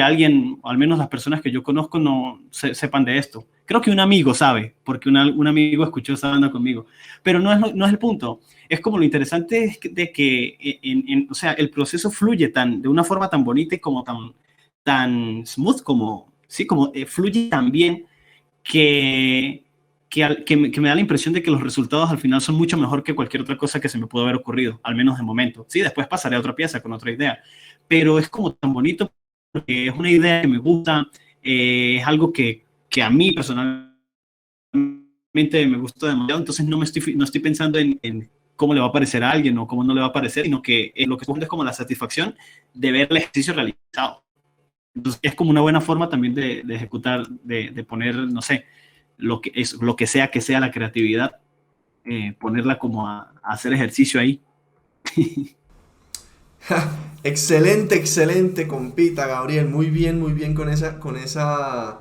alguien, o al menos las personas que yo conozco, no sepan de esto. Creo que un amigo sabe, porque un amigo escuchó esa banda conmigo, pero no es el punto. Es como lo interesante es de que, o sea, el proceso fluye de una forma tan bonita y como tan smooth, como, sí, como fluye tan bien que, que me da la impresión de que los resultados al final son mucho mejor que cualquier otra cosa que se me pudo haber ocurrido, al menos de momento. Sí, después pasaré a otra pieza con otra idea, pero es como tan bonito porque es una idea que me gusta, es algo que a mí personalmente me gusta demasiado, entonces no estoy pensando en cómo le va a parecer a alguien o cómo no le va a parecer, sino que lo que es como la satisfacción de ver el ejercicio realizado. Entonces, es como una buena forma también de ejecutar, de poner, no sé, lo que sea la creatividad, ponerla como a hacer ejercicio ahí. Excelente, excelente, compita, Gabriel. Muy bien con esa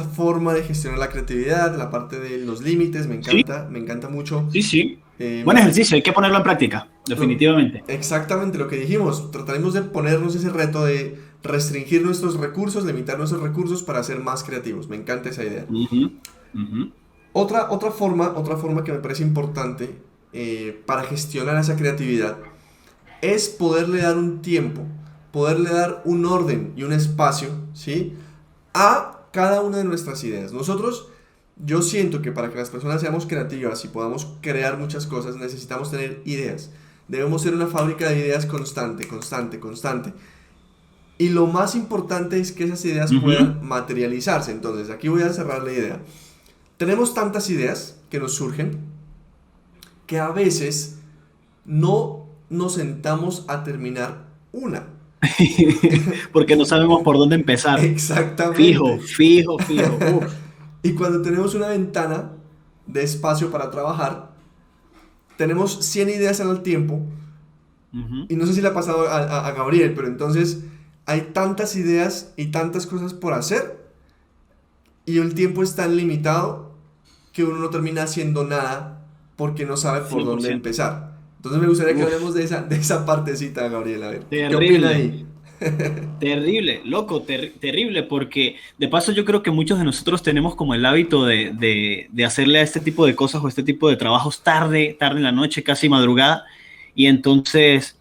forma de gestionar la creatividad, la parte de los límites, Sí, me encanta mucho. sí, sí. Eh, Buen ma- ejercicio, hay que ponerlo en práctica, lo- definitivamente. exactamente lo que dijimos, trataremos de ponernos ese reto de restringir nuestros recursos, limitar nuestros recursos para ser más creativos. Me encanta esa idea. Ujú, ujú. Otra forma que me parece importante para gestionar esa creatividad es poderle dar un tiempo, poderle dar un orden y un espacio, ¿sí? A cada una de nuestras ideas. Yo siento que para que las personas seamos creativas y podamos crear muchas cosas, necesitamos tener ideas. Debemos ser una fábrica de ideas constante, constante, constante. Y lo más importante es que esas ideas Ujú. puedan materializarse. Entonces, aquí voy a cerrar la idea. Tenemos tantas ideas que nos surgen que a veces no nos sentamos a terminar una. Porque no sabemos por dónde empezar. Fijo, Exactamente. fijo, fijo. Uf. Y cuando tenemos una ventana de espacio para trabajar, tenemos 100 ideas al tiempo. Ujú. Y no sé si le ha pasado a Gabriel, pero entonces hay tantas ideas y tantas cosas por hacer y el tiempo es tan limitado que uno no termina haciendo nada porque no sabe por dónde 100%. empezar. Entonces me gustaría que hablemos Uf, de esa partecita, Gabriel. A ver, ¿qué opina terrible. ahí? Terrible, loco, terrible, porque de paso yo creo que muchos de nosotros tenemos como el hábito de hacerle a este tipo de cosas o este tipo de trabajos tarde, tarde en la noche, casi madrugada, y entonces,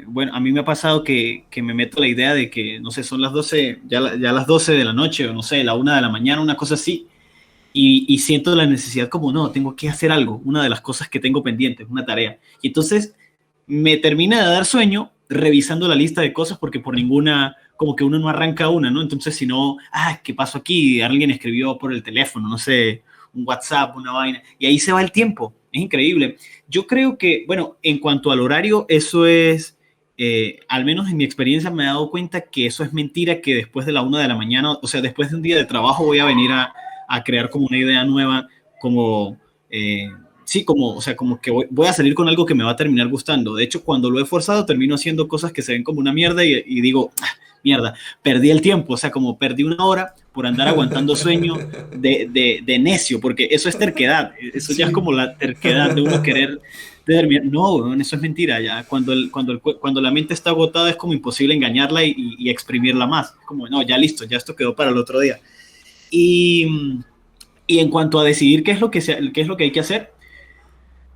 bueno, a mí me ha pasado que me meto la idea de que, no sé, son las 12 ya las 12 de la noche, o no sé, la 1 de la mañana, una cosa así, y siento la necesidad como, no, tengo que hacer algo, una de las cosas que tengo pendientes, una tarea, y entonces me termina de dar sueño revisando la lista de cosas porque por ninguna, como que uno no arranca una, ¿no? Entonces, si no, ¿qué pasó aquí? Alguien escribió por el teléfono, no sé, un WhatsApp, una vaina, y ahí se va el tiempo. Es increíble. Yo creo que, bueno, en cuanto al horario, eso es, al menos en mi experiencia me he dado cuenta que eso es mentira, que después de la 1 de la mañana, o sea, después de un día de trabajo voy a venir a crear como una idea nueva, como... sí, como, o sea, como que voy a salir con algo que me va a terminar gustando. De hecho, cuando lo he forzado, termino haciendo cosas que se ven como una mierda y digo, mierda, perdí el tiempo, o sea, como perdí 1 hora por andar aguantando sueño de necio, porque eso es terquedad, eso ya es Sí. como la terquedad de uno querer terminar. No, eso es mentira, ya. Cuando la mente está agotada es como imposible engañarla y exprimirla más. Como, no, ya listo, ya esto quedó para el otro día. Y, y en cuanto a decidir qué es lo que hay que hacer,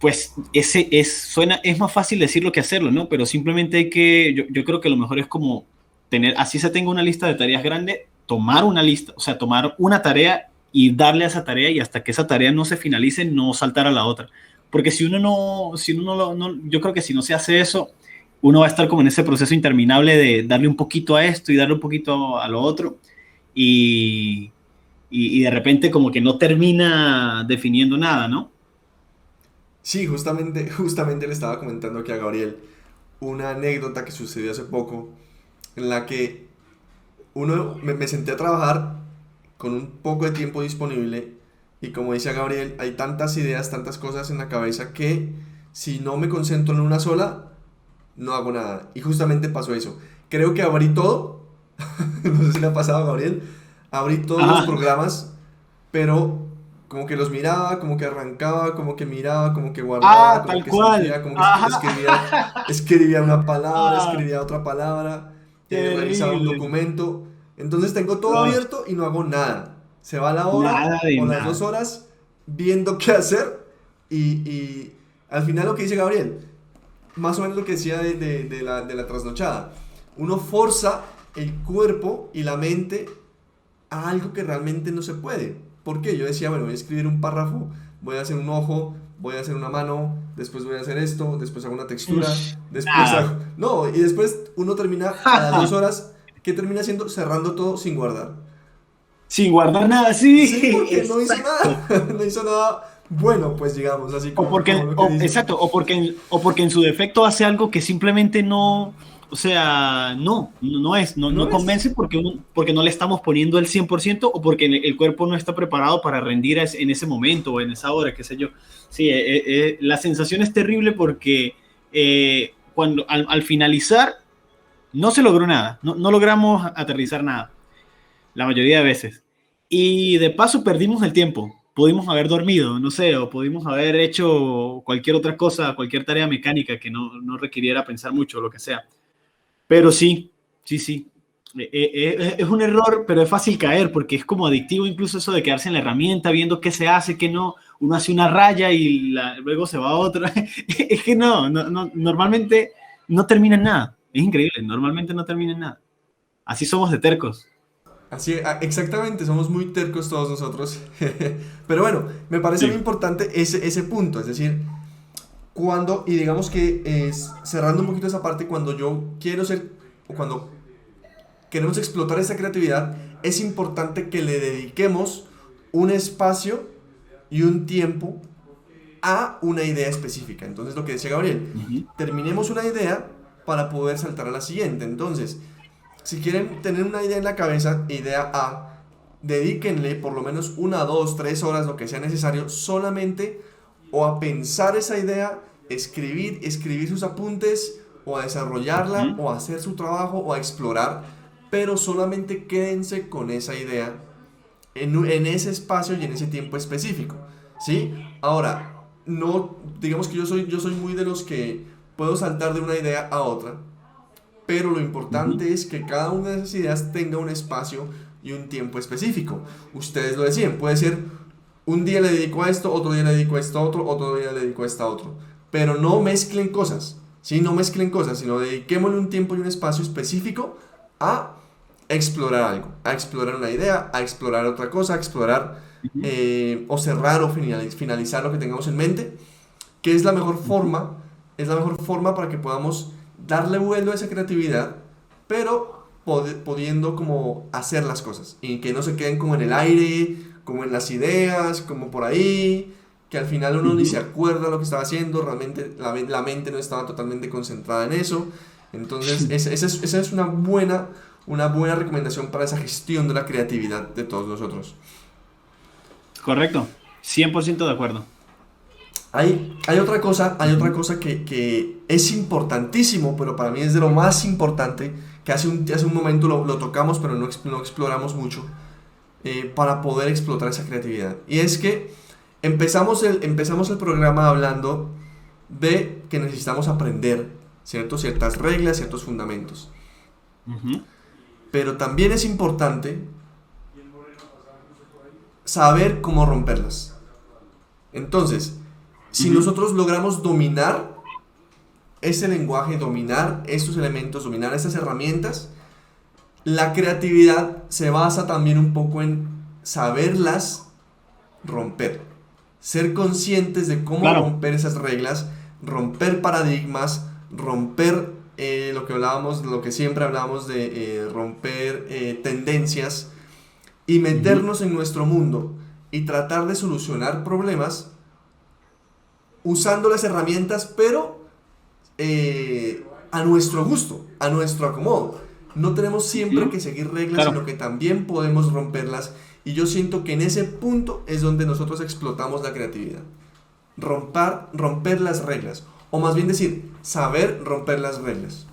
pues es más fácil decirlo que hacerlo, ¿no? Pero simplemente yo creo que lo mejor es como tener, así se tenga una lista de tareas grande, tomar una lista, o sea, tomar una tarea y darle a esa tarea y hasta que esa tarea no se finalice, no saltar a la otra. Porque si uno yo creo que si no se hace eso, uno va a estar como en ese proceso interminable de darle un poquito a esto y darle un poquito a lo otro y, y de repente como que no termina definiendo nada, ¿no? Sí, justamente le estaba comentando aquí a Gabriel una anécdota que sucedió hace poco en la que me senté a trabajar con un poco de tiempo disponible y como dice Gabriel, hay tantas ideas, tantas cosas en la cabeza que si no me concentro en una sola, no hago nada. Y justamente pasó eso. Creo que abrí todo, no sé si le ha pasado a Gabriel, abrí todos los Ajá. programas, pero como que los miraba, como que arrancaba, como que miraba, como que guardaba, Ah, como tal que cual. sentía, como que Ajá. escribía una palabra, Ah, escribía otra palabra, revisaba un terrible. documento. Entonces tengo todo Ah, abierto y no hago nada. Se va la hora nada de o las dos nada. horas viendo qué hacer y al final lo que dice Gabriel, más o menos lo que decía de la trasnochada. Uno forza el cuerpo y la mente a algo que realmente no se puede. ¿Por qué? Yo decía, bueno, voy a escribir un párrafo, voy a hacer un ojo, voy a hacer una mano, después voy a hacer esto, después hago una textura, después Nada. hago... No, y después uno termina a las 2 horas, ¿qué termina haciendo? Cerrando todo sin guardar. Sin guardar nada, sí, Sí, porque no hizo exacto. nada, no hizo nada bueno, pues digamos, así como lo que dice. Exacto, o porque en su defecto hace algo que simplemente no, o sea, no No es. convence porque no le estamos poniendo el 100% o porque el cuerpo no está preparado para rendir en ese momento o en esa hora, qué sé yo. Sí, la sensación es terrible porque cuando al finalizar no se logró nada, no logramos aterrizar nada la mayoría de veces. Y de paso perdimos el tiempo. Pudimos haber dormido, no sé, o pudimos haber hecho cualquier otra cosa, cualquier tarea mecánica que no requiriera pensar mucho, lo que sea. Pero sí, sí, sí. Es un error, pero es fácil caer porque es como adictivo incluso eso de quedarse en la herramienta viendo qué se hace, qué no. Uno hace una raya y luego se va a otra. Es que normalmente no termina en nada. Es increíble, normalmente no termina en nada. Así somos de tercos. Así, exactamente, somos muy tercos todos nosotros. Pero bueno, me parece muy Sí. importante ese punto, es decir, cuando, y digamos que cerrando un poquito esa parte, cuando yo quiero ser, o cuando queremos explotar esa creatividad, es importante que le dediquemos un espacio y un tiempo a una idea específica. Entonces, lo que decía Gabriel, Ujú. terminemos una idea para poder saltar a la siguiente. Entonces, si quieren tener una idea en la cabeza, idea A, dedíquenle por lo menos 1, 2, 3 horas, lo que sea necesario, solamente o a pensar esa idea, escribir sus apuntes, o a desarrollarla, Ujú. o a hacer su trabajo, o a explorar, pero solamente quédense con esa idea en ese espacio y en ese tiempo específico, ¿sí? Ahora, no, digamos que yo soy muy de los que puedo saltar de una idea a otra, pero lo Ujú. importante es que cada una de esas ideas tenga un espacio y un tiempo específico. Ustedes lo deciden, puede ser un día le dedico a esto, otro día le dedico a esto otro, otro día le dedico a esto otro. Pero no mezclen cosas, ¿sí? No mezclen cosas, sino dediquémosle un tiempo y un espacio específico a explorar algo, a explorar una idea, a explorar otra cosa, a explorar Ujú. o cerrar o finalizar lo que tengamos en mente, que es la mejor Ujú. forma, es la mejor forma para que podamos darle vuelo a esa creatividad, pero pudiendo como hacer las cosas y que no se queden como en el aire, como en las ideas, como por ahí, que al final uno ni se Ujú. acuerda lo que estaba haciendo, realmente la mente no estaba totalmente concentrada en eso. Entonces, esa es una buena recomendación para esa gestión de la creatividad de todos nosotros. Correcto, 100% de acuerdo. Hay otra Ujú. cosa que es importantísimo, pero para mí es de lo más importante, que hace un momento lo tocamos, pero no exploramos mucho, para poder explotar esa creatividad. Y es que empezamos el programa hablando de que necesitamos aprender, ¿cierto? Ciertas reglas, ciertos fundamentos. Ujú. Pero también es importante saber cómo romperlas. Entonces, si Ujú. nosotros logramos dominar ese lenguaje, dominar estos elementos, dominar estas herramientas, la creatividad se basa también un poco en saberlas romper. Ser conscientes de cómo Claro. romper esas reglas, romper paradigmas, romper lo que hablábamos, lo que siempre hablábamos de romper tendencias y Ujú. meternos en nuestro mundo y tratar de solucionar problemas usando las herramientas, pero a nuestro gusto, a nuestro acomodo. No tenemos siempre Ujú. que seguir reglas, Claro. sino que también podemos romperlas. Y yo siento que en ese punto es donde nosotros explotamos la creatividad. Romper las reglas. O más bien decir, saber romper las reglas.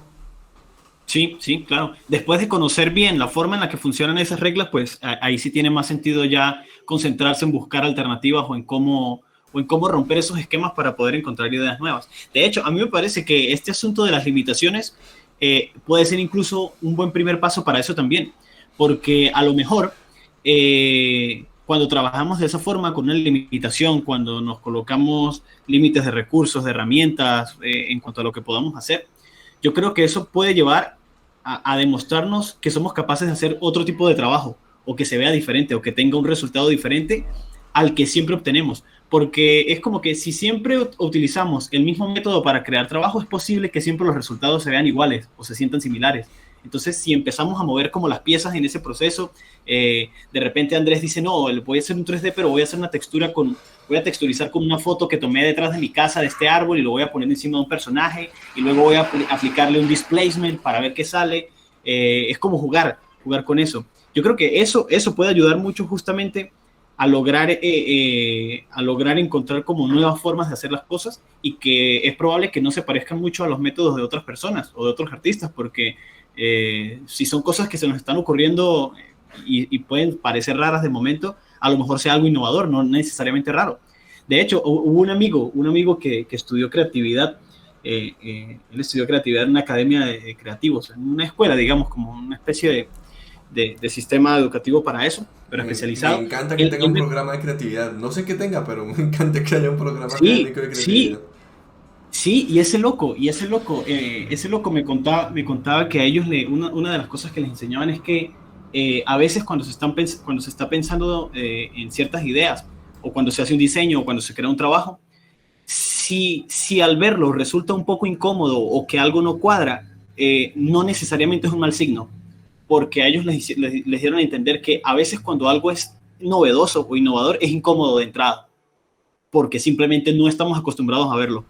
Sí, sí, claro. Después de conocer bien la forma en la que funcionan esas reglas, pues ahí sí tiene más sentido ya concentrarse en buscar alternativas o en cómo romper esos esquemas para poder encontrar ideas nuevas. De hecho, a mí me parece que este asunto de las limitaciones puede ser incluso un buen primer paso para eso también, porque a lo mejor cuando trabajamos de esa forma con una limitación, cuando nos colocamos límites de recursos, de herramientas en cuanto a lo que podamos hacer, yo creo que eso puede llevar a demostrarnos que somos capaces de hacer otro tipo de trabajo o que se vea diferente o que tenga un resultado diferente al que siempre obtenemos. Porque es como que si siempre utilizamos el mismo método para crear trabajo, es posible que siempre los resultados se vean iguales o se sientan similares. Entonces, si empezamos a mover como las piezas en ese proceso, de repente Andrés dice, no, voy a hacer un 3D, pero voy a hacer una textura voy a texturizar con una foto que tomé detrás de mi casa de este árbol y lo voy a poner encima de un personaje y luego voy a aplicarle un displacement para ver qué sale. Es como jugar con eso. Yo creo que eso puede ayudar mucho justamente a lograr encontrar como nuevas formas de hacer las cosas y que es probable que no se parezcan mucho a los métodos de otras personas o de otros artistas, porque si son cosas que se nos están ocurriendo y pueden parecer raras de momento, a lo mejor sea algo innovador, no necesariamente raro. De hecho, hubo un amigo que estudió creatividad, él estudió creatividad en una academia de creativos, en una escuela, digamos, como una especie de sistema educativo para eso, pero Me especializado. encanta que Él, tenga él un me, programa de creatividad. No sé qué tenga, pero me encanta que haya un programa sí, académico de creatividad. sí, sí, ese loco me contaba que a ellos una de las cosas que les enseñaban es que a veces cuando se está pensando en ciertas ideas, o cuando se hace un diseño, o cuando se crea un trabajo, si al verlo resulta un poco incómodo o que algo no cuadra, no necesariamente es un mal signo, porque a ellos les dieron a entender que a veces cuando algo es novedoso o innovador es incómodo de entrada, porque simplemente no estamos acostumbrados a verlo.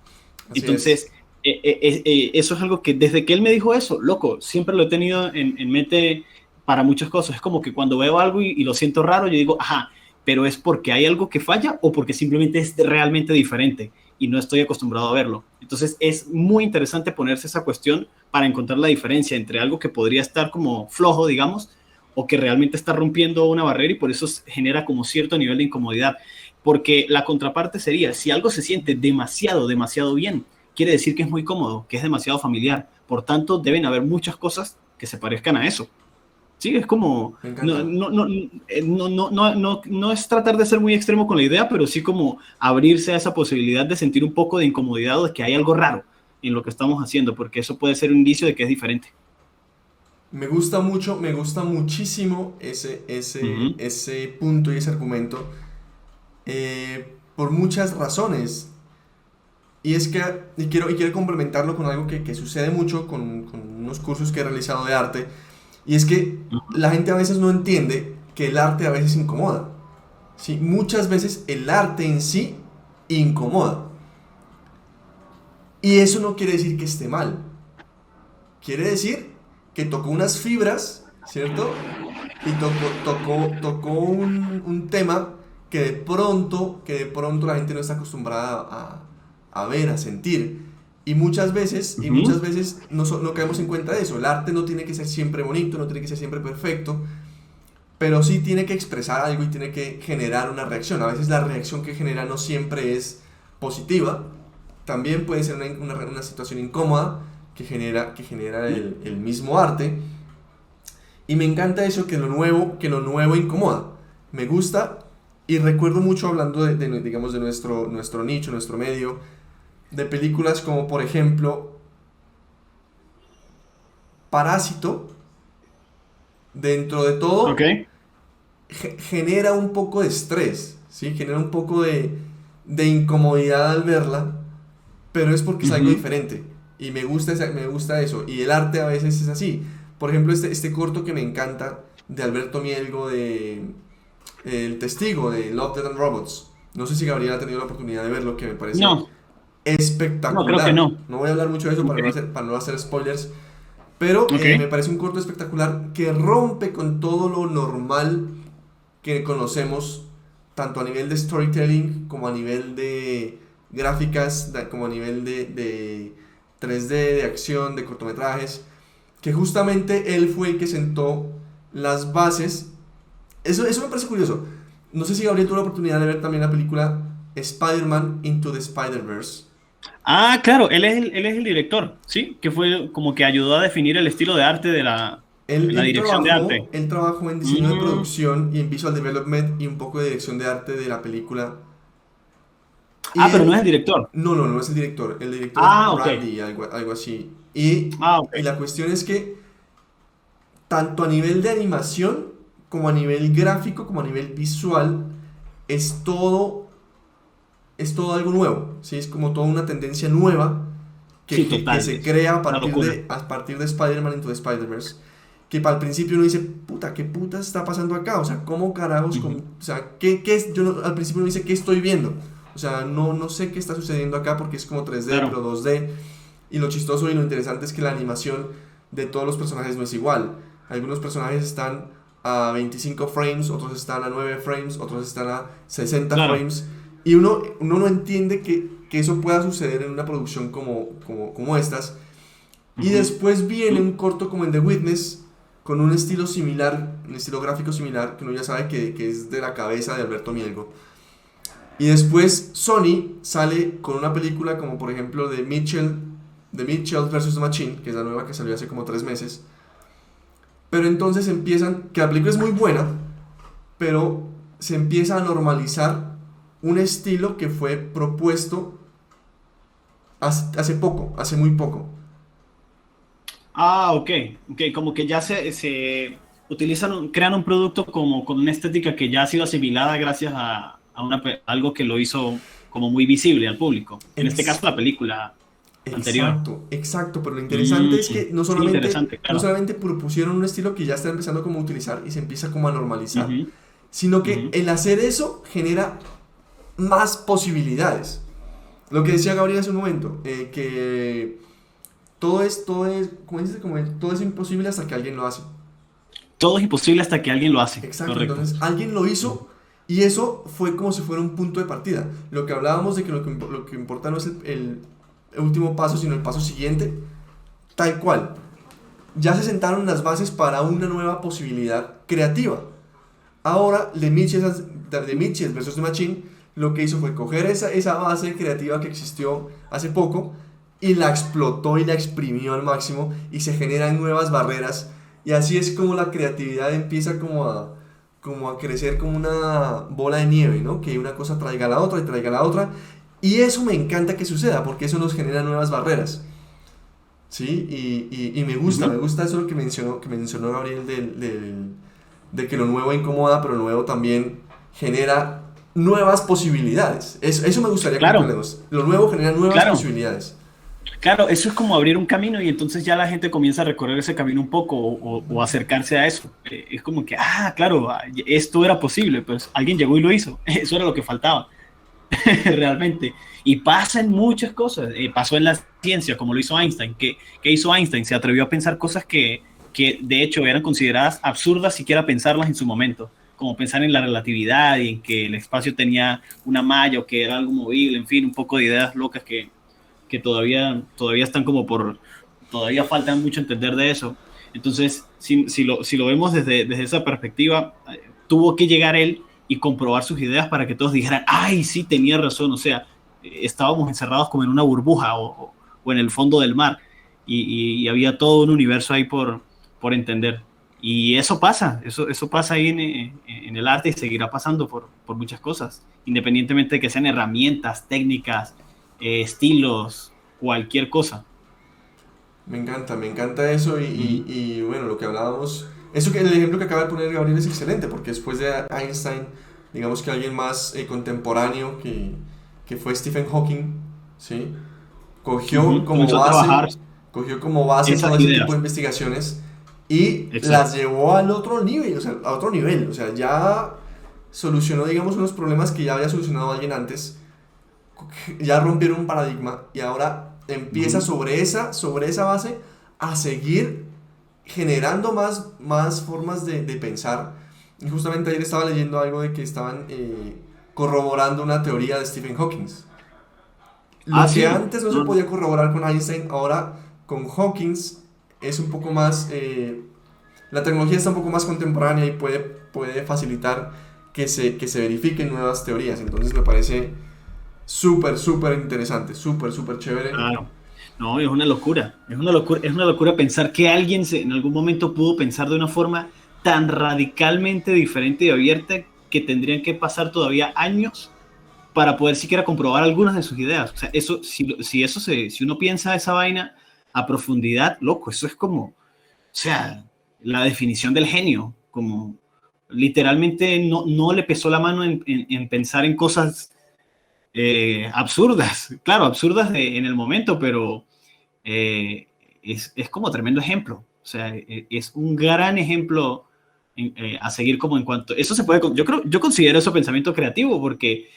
Así es. Entonces, eso es algo que desde que él me dijo eso, loco, siempre lo he tenido en mente para muchas cosas. Es como que cuando veo algo y lo siento raro, yo digo, ajá, pero es porque hay algo que falla o porque simplemente es realmente diferente y no estoy acostumbrado a verlo. Entonces, es muy interesante ponerse esa cuestión para encontrar la diferencia entre algo que podría estar como flojo, digamos, o que realmente está rompiendo una barrera y por eso genera como cierto nivel de incomodidad. Porque la contraparte sería, si algo se siente demasiado, demasiado bien, quiere decir que es muy cómodo, que es demasiado familiar. Por tanto, deben haber muchas cosas que se parezcan a eso. Sí, es como, Me encanta. no es tratar de ser muy extremo con la idea, pero sí como abrirse a esa posibilidad de sentir un poco de incomodidad o de que hay algo raro en lo que estamos haciendo, porque eso puede ser un indicio de que es diferente. Me gusta mucho, me gusta muchísimo Ujú. ese punto y ese argumento, por muchas razones. Y es que, y quiero complementarlo con algo que sucede mucho con unos cursos que he realizado de arte, y es que la gente a veces no entiende que el arte a veces incomoda. ¿Sí? Muchas veces el arte en sí incomoda. Y eso no quiere decir que esté mal. Quiere decir que tocó unas fibras, ¿cierto? Y tocó un tema que de pronto la gente no está acostumbrada a ver, a sentir. Ujú. Muchas veces no caemos en cuenta de eso. El arte no tiene que ser siempre bonito, no tiene que ser siempre perfecto, pero sí tiene que expresar algo y tiene que generar una reacción. A veces la reacción que genera no siempre es positiva, también puede ser una situación incómoda que genera el mismo arte. Y me encanta eso, que lo nuevo incomoda. Me gusta y recuerdo mucho hablando digamos, de nuestro nicho, nuestro medio, de películas como por ejemplo Parásito, dentro de Ok. todo, genera un poco de estrés, ¿sí? Genera un poco de incomodidad al verla, pero es porque es algo Ujú. diferente. Y me gusta eso. Y el arte a veces es así. Por ejemplo, este corto que me encanta de Alberto Mielgo de El Testigo de Love, Death and Robots. No sé si Gabriel ha tenido la oportunidad de verlo, que me parece No, no, creo que espectacular. no. No voy a hablar mucho de eso Ok, para no hacer spoilers, pero ok. me parece un corto espectacular que rompe con todo lo normal que conocemos, tanto a nivel de storytelling como a nivel de gráficas, como a nivel de 3D, de acción, de cortometrajes, que justamente él fue el que sentó las bases. Eso me parece curioso. No sé si Gabriel tuvo la oportunidad de ver también la película Spider-Man Into the Spider-Verse. Ah, claro, él es el director, ¿sí? Que fue como que ayudó a definir el estilo de arte de Él, la él, dirección de trabajó, arte. él trabajó en diseño de Mm. producción y en visual development y un poco de dirección de arte de la película. Y Ah, pero no es el él, director. no es el director. El director es Ah, ok. Bradley, algo así. Y Ok. la cuestión es que tanto a nivel de animación, como a nivel gráfico, como a nivel visual, es todo, es todo algo nuevo. ¿Sí? Es como toda una tendencia nueva Sí, que total, se es crea a una partir locura. de Spider-Man Into the Spider-Verse. Que para el principio uno dice, puta, ¿qué puta está pasando acá? O sea, ¿cómo carajos? Ujú. O sea, ¿qué es? Al principio uno dice, ¿qué estoy viendo? O sea, no sé qué está sucediendo acá porque es como 3D, Claro, pero 2D. Y lo chistoso y lo interesante es que la animación de todos los personajes no es igual. Algunos personajes están a 25 frames, otros están a 9 frames, otros están a 60 claro. frames. Y uno no entiende que eso pueda suceder en una producción como estas. Y Ujú. después viene un corto como el de Witness, con un estilo similar, un estilo gráfico similar, que uno ya sabe que es de la cabeza de Alberto Mielgo. Y después Sony sale con una película como por ejemplo de Mitchell vs. The Machine, que es la nueva que salió hace como 3 meses. Pero entonces que la película es muy buena, pero se empieza a normalizar un estilo que fue propuesto hace poco, hace muy poco. Ah, ok. Ok, como que ya se utilizan, crean un producto como con una estética que ya ha sido asimilada gracias a algo que lo hizo como muy visible al público. En este caso, Ex- la película anterior. Exacto, exacto, pero lo interesante es que no Sí, solamente, interesante, no claro. solamente propusieron un estilo que ya está empezando como a utilizar y se empieza como a normalizar, Ujú, sino que ujú. el hacer eso genera más posibilidades. Lo que decía Gabriel hace un momento, que ¿cómo dice? Como todo es imposible hasta que alguien lo hace. Todo es imposible hasta que alguien lo hace, Exacto, correcto. entonces alguien lo hizo y eso fue como si fuera un punto de partida. Lo que hablábamos de que lo que importa no es el último paso, sino el paso siguiente, tal cual. ya se sentaron las bases para una nueva posibilidad creativa. Ahora, The Mitchells vs. The Machine lo que hizo fue coger esa base creativa que existió hace poco y la explotó y la exprimió al máximo y se generan nuevas barreras, y así es como la creatividad empieza como a crecer como una bola de nieve, ¿no? Que una cosa traiga a la otra y traiga a la otra, y eso me encanta que suceda porque eso nos genera nuevas barreras. Sí, y me gusta eso lo que mencionó Gabriel de que lo nuevo incomoda, pero lo nuevo también genera nuevas posibilidades. Eso me gustaría que Claro, entendamos. Lo nuevo genera nuevas claro. posibilidades. Claro, eso es como abrir un camino y entonces ya la gente comienza a recorrer ese camino un poco o acercarse a eso. Es como que, claro, esto era posible, pues alguien llegó y lo hizo. Eso era lo que faltaba, realmente. Y pasa en muchas cosas. Pasó en la ciencia, como lo hizo Einstein. ¿Qué hizo Einstein? Se atrevió a pensar cosas que de hecho eran consideradas absurdas siquiera pensarlas en su momento, como pensar en la relatividad y en que el espacio tenía una malla o que era algo movible, en fin, un poco de ideas locas que todavía están como todavía falta mucho entender de eso. Entonces, si lo vemos desde esa perspectiva, tuvo que llegar él y comprobar sus ideas para que todos dijeran, ay, sí, tenía razón, o sea, estábamos encerrados como en una burbuja o en el fondo del mar y había todo un universo ahí por entender. Y eso pasa ahí en el arte y seguirá pasando por muchas cosas, independientemente de que sean herramientas, técnicas, estilos, cualquier cosa. Me encanta eso y bueno, lo que hablábamos, eso que el ejemplo que acaba de poner Gabriel es excelente, porque después de Einstein, digamos que alguien más contemporáneo que fue Stephen Hawking, ¿sí? Cogió como Comenzó a base, trabajar cogió como base esas todo ese tipo ideas. de investigaciones y las Exacto. llevó al otro nivel, o sea, a otro nivel, o sea, ya solucionó, digamos, unos problemas que ya había solucionado alguien antes, ya rompieron un paradigma y ahora empieza Ujú. sobre esa base a seguir generando más formas de pensar. Y justamente ayer estaba leyendo algo de que estaban corroborando una teoría de Stephen Hawking. Lo que Sí. antes no se No, podía corroborar con Einstein, ahora con Hawking es un poco más... la tecnología está un poco más contemporánea y puede facilitar que se verifiquen nuevas teorías. Entonces me parece súper interesante, súper chévere. claro. No, es una locura. Es una locura pensar que alguien en algún momento pudo pensar de una forma tan radicalmente diferente y abierta que tendrían que pasar todavía años para poder siquiera comprobar algunas de sus ideas. O sea, eso, si uno piensa esa vaina a profundidad, loco, eso es como, o sea, la definición del genio, como literalmente no le pesó la mano en pensar en cosas absurdas, claro, absurdas en el momento, pero es como tremendo ejemplo. O sea, es un gran ejemplo a seguir como en cuanto... Eso se puede... Yo considero eso pensamiento creativo porque,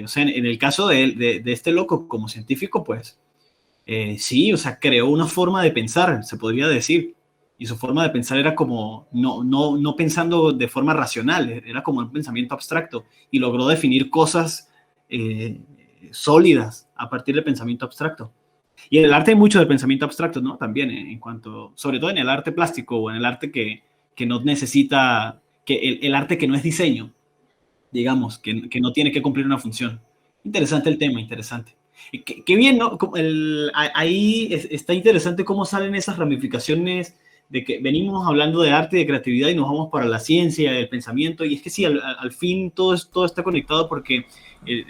o sea, en el caso de este loco como científico, pues sí, o sea, creó una forma de pensar, se podría decir. Y su forma de pensar era como no pensando de forma racional, era como un pensamiento abstracto y logró definir cosas eh, sólidas a partir del pensamiento abstracto. Y en el arte hay mucho de pensamiento abstracto, ¿no? También en cuanto, sobre todo en el arte plástico o en el arte que no necesita, el arte que no es diseño, digamos, que no tiene que cumplir una función. Interesante el tema, interesante. Qué bien, ¿no? Ahí está interesante cómo salen esas ramificaciones de que venimos hablando de arte y de creatividad y nos vamos para la ciencia, el pensamiento, y es que sí, al fin todo está conectado porque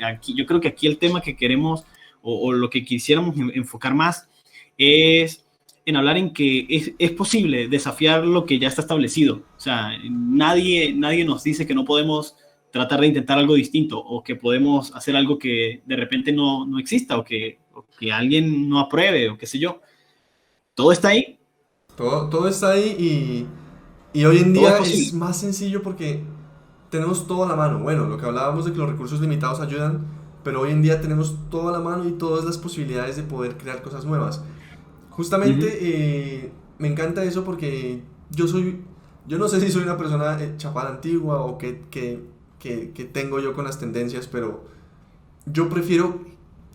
aquí, yo creo que aquí el tema que queremos o lo que quisiéramos enfocar más es en hablar en que es posible desafiar lo que ya está establecido. O sea, nadie nos dice que no podemos tratar de intentar algo distinto o que podemos hacer algo que de repente no exista o que alguien no apruebe o qué sé yo. Todo está ahí, Todo está ahí y hoy en todo es día es posible. más sencillo porque tenemos todo a la mano. Bueno, lo que hablábamos de que los recursos limitados ayudan, pero hoy en día tenemos todo a la mano y todas las posibilidades de poder crear cosas nuevas. Uh -huh. Justamente me encanta eso porque yo no sé si soy una persona chapada antigua o que tengo yo con las tendencias, pero yo prefiero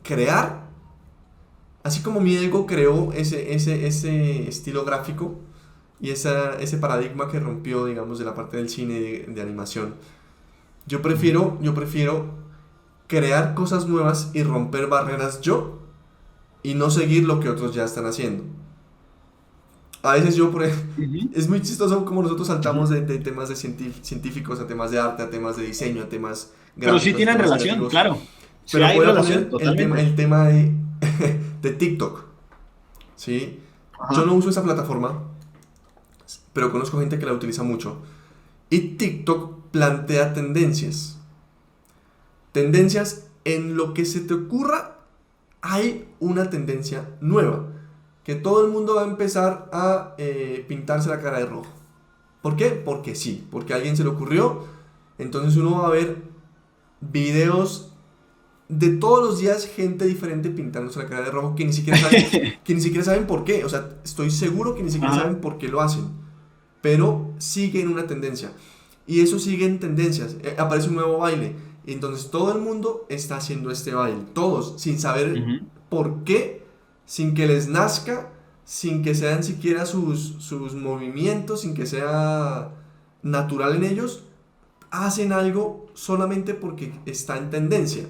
crear así como mi ego creó ese estilo gráfico y ese paradigma que rompió, digamos, de la parte del cine de animación, yo prefiero crear cosas nuevas y romper barreras yo y no seguir lo que otros ya están haciendo. A veces Ujú, es muy chistoso como nosotros saltamos ujú. de temas de científicos a temas de arte, a temas de diseño, a temas Pero sí gráficos, a tienen temas relación, creativos. claro. Sí Pero hay voy a relación, poner el tema, totalmente. el tema de TikTok, ¿sí? Yo no Ajá. uso esa plataforma, pero conozco gente que la utiliza mucho. Y TikTok plantea tendencias. Tendencias en lo que se te ocurra, hay una tendencia nueva. Que todo el mundo va a empezar a pintarse la cara de rojo. ¿Por qué? Porque sí, porque a alguien se le ocurrió. Entonces uno va a ver videos de todos los días, gente diferente pintándose la cara de rojo que ni siquiera saben por qué. O sea, estoy seguro que ni siquiera Ajá. saben por qué lo hacen. Pero siguen una tendencia. Y eso sigue en tendencias. Aparece un nuevo baile. Y entonces todo el mundo está haciendo este baile. Todos, sin saber Ujú. por qué, sin que les nazca, sin que sean siquiera sus movimientos, sin que sea natural en ellos, hacen algo solamente porque está en tendencia.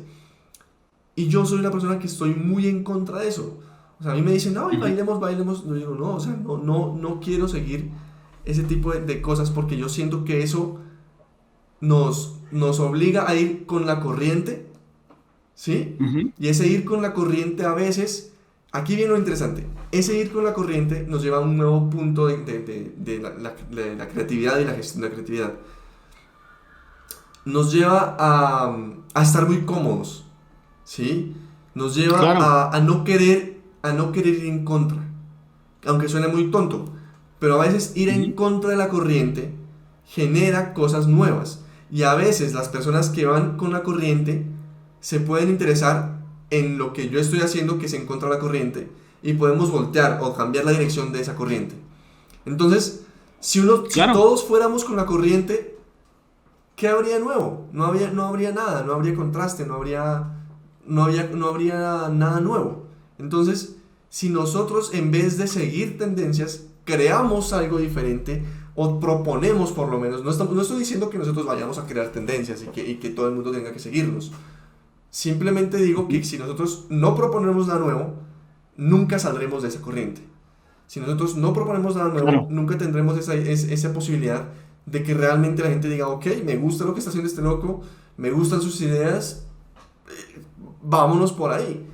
Y yo soy una persona que estoy muy en contra de eso. O sea, a mí me dicen, no, y Ujú. bailemos, bailemos. Yo digo, no, o sea, no quiero seguir ese tipo de cosas porque yo siento que eso nos obliga a ir con la corriente, ¿sí? Ujú. Y ese ir con la corriente a veces, aquí viene lo interesante, ese ir con la corriente nos lleva a un nuevo punto de la creatividad y la gestión de la creatividad. Nos lleva a estar muy cómodos, ¿sí? Nos lleva Claro. a no querer ir en contra, aunque suene muy tonto, pero a veces ir en Ujú. contra de la corriente genera cosas nuevas. Y a veces las personas que van con la corriente se pueden interesar en lo que yo estoy haciendo, que es en contra de la corriente, y podemos voltear o cambiar la dirección de esa corriente. Entonces, si Claro. todos fuéramos con la corriente, ¿qué habría nuevo? No habría nada, no habría contraste, no habría nada nuevo. Entonces, si nosotros en vez de seguir tendencias, creamos algo diferente o proponemos por lo menos, no estoy diciendo que nosotros vayamos a crear tendencias y que todo el mundo tenga que seguirnos. Simplemente digo que Ujú. si nosotros no proponemos nada nuevo, nunca saldremos de esa corriente. Si nosotros no proponemos nada nuevo, Claro. nunca tendremos esa posibilidad de que realmente la gente diga, ok, me gusta lo que está haciendo este loco, me gustan sus ideas, vámonos por ahí.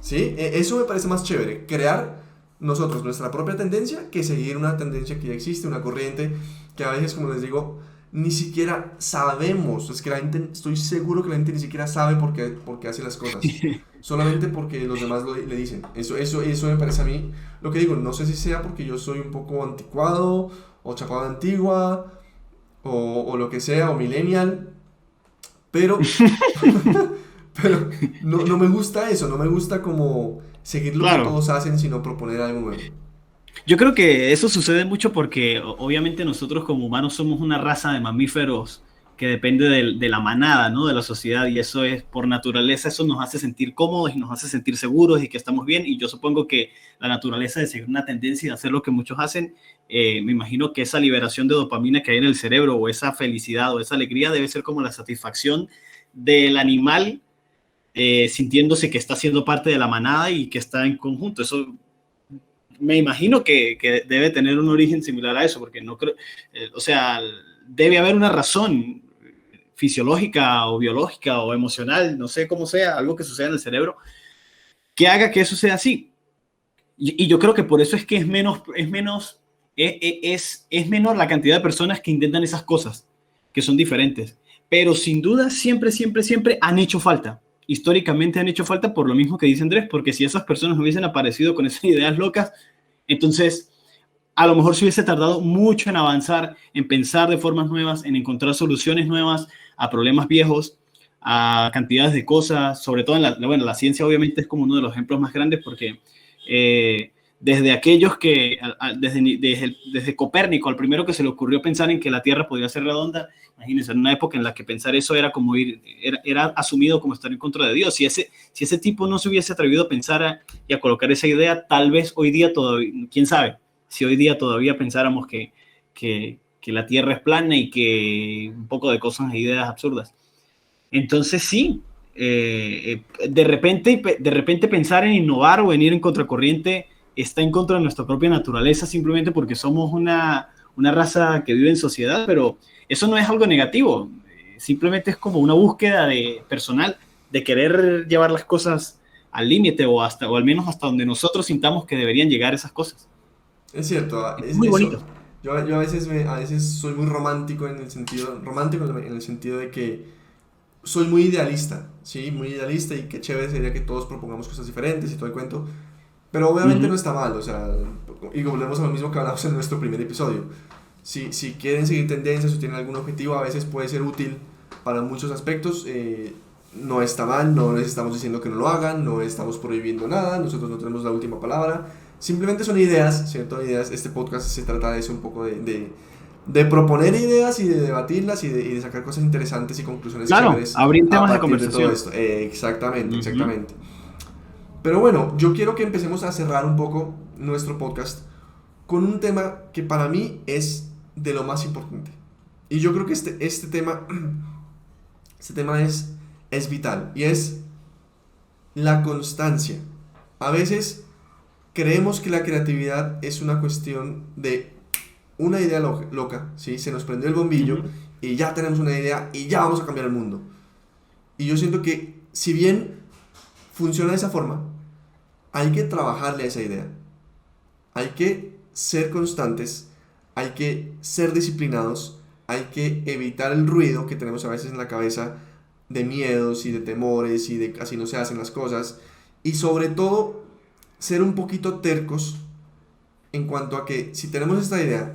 ¿Sí? Eso me parece más chévere, crear nosotros nuestra propia tendencia que seguir una tendencia que ya existe, una corriente que a veces, como les digo, ni siquiera sabemos. Es que la gente, estoy seguro que la gente ni siquiera sabe por qué hace las cosas. Solamente porque los demás le dicen. Eso me parece a mí. Lo que digo, no sé si sea porque yo soy un poco anticuado o chapado de antigua o lo que sea, o millennial, pero pero no me gusta eso, no me gusta como seguir lo que Claro. todos hacen, sino proponer algo nuevo. Yo creo que eso sucede mucho porque obviamente nosotros como humanos somos una raza de mamíferos que depende de la manada, ¿no? De la sociedad y eso es por naturaleza, eso nos hace sentir cómodos y nos hace sentir seguros y que estamos bien y yo supongo que la naturaleza de seguir una tendencia y de hacer lo que muchos hacen, me imagino que esa liberación de dopamina que hay en el cerebro o esa felicidad o esa alegría debe ser como la satisfacción del animal sintiéndose que está siendo parte de la manada y que está en conjunto. Eso me imagino que debe tener un origen similar a eso, porque no creo, o sea, debe haber una razón fisiológica o biológica o emocional, no sé cómo sea, algo que suceda en el cerebro, que haga que eso sea así. Y yo creo que por eso es que es menor la cantidad de personas que intentan esas cosas, que son diferentes. Pero sin duda, siempre han hecho falta. Históricamente han hecho falta por lo mismo que dice Andrés, porque si esas personas hubiesen aparecido con esas ideas locas, entonces a lo mejor se hubiese tardado mucho en avanzar, en pensar de formas nuevas, en encontrar soluciones nuevas a problemas viejos, a cantidades de cosas, sobre todo en la ciencia obviamente es como uno de los ejemplos más grandes porque desde aquellos que, desde Copérnico, al primero que se le ocurrió pensar en que la Tierra podía ser redonda, imagínense, en una época en la que pensar eso era como era asumido como estar en contra de Dios. Si ese tipo no se hubiese atrevido a pensar y a colocar esa idea, tal vez hoy día todavía, quién sabe, si hoy día todavía pensáramos que la Tierra es plana y que un poco de cosas e ideas absurdas. Entonces sí, de repente pensar en innovar o en ir en contracorriente está en contra de nuestra propia naturaleza simplemente porque somos una raza que vive en sociedad, pero eso no es algo negativo, simplemente es como una búsqueda personal de querer llevar las cosas al límite o al menos hasta donde nosotros sintamos que deberían llegar esas cosas. Es cierto, Es muy eso. bonito. Yo a veces soy muy romántico en el sentido de que soy muy idealista, ¿sí? Muy idealista y qué chévere sería que todos propongamos cosas diferentes y todo el cuento. Pero obviamente no está mal, o sea, y volvemos a lo mismo que hablamos en nuestro primer episodio. Si quieren seguir tendencias o tienen algún objetivo, a veces puede ser útil para muchos aspectos. No está mal, no les estamos diciendo que no lo hagan, no estamos prohibiendo nada, nosotros no tenemos la última palabra. Simplemente son ideas, ¿cierto? Ideas. Este podcast se trata de eso, un poco de proponer ideas y de debatirlas y de sacar cosas interesantes y conclusiones Claro, chéveres abrir a temas de partir de todo conversación. esto. Exactamente, exactamente. Pero bueno, yo quiero que empecemos a cerrar un poco nuestro podcast con un tema que para mí es de lo más importante. Y yo creo que este tema, este tema es vital y es la constancia. A veces creemos que la creatividad es una cuestión de una idea loca, ¿sí? Se nos prendió el bombillo y ya tenemos una idea y ya vamos a cambiar el mundo. Y yo siento que si bien funciona de esa forma, hay que trabajarle a esa idea. Hay que ser constantes, hay que ser disciplinados, hay que evitar el ruido que tenemos a veces en la cabeza de miedos y de temores y de así no se hacen las cosas. Y sobre todo, ser un poquito tercos en cuanto a que si tenemos esta idea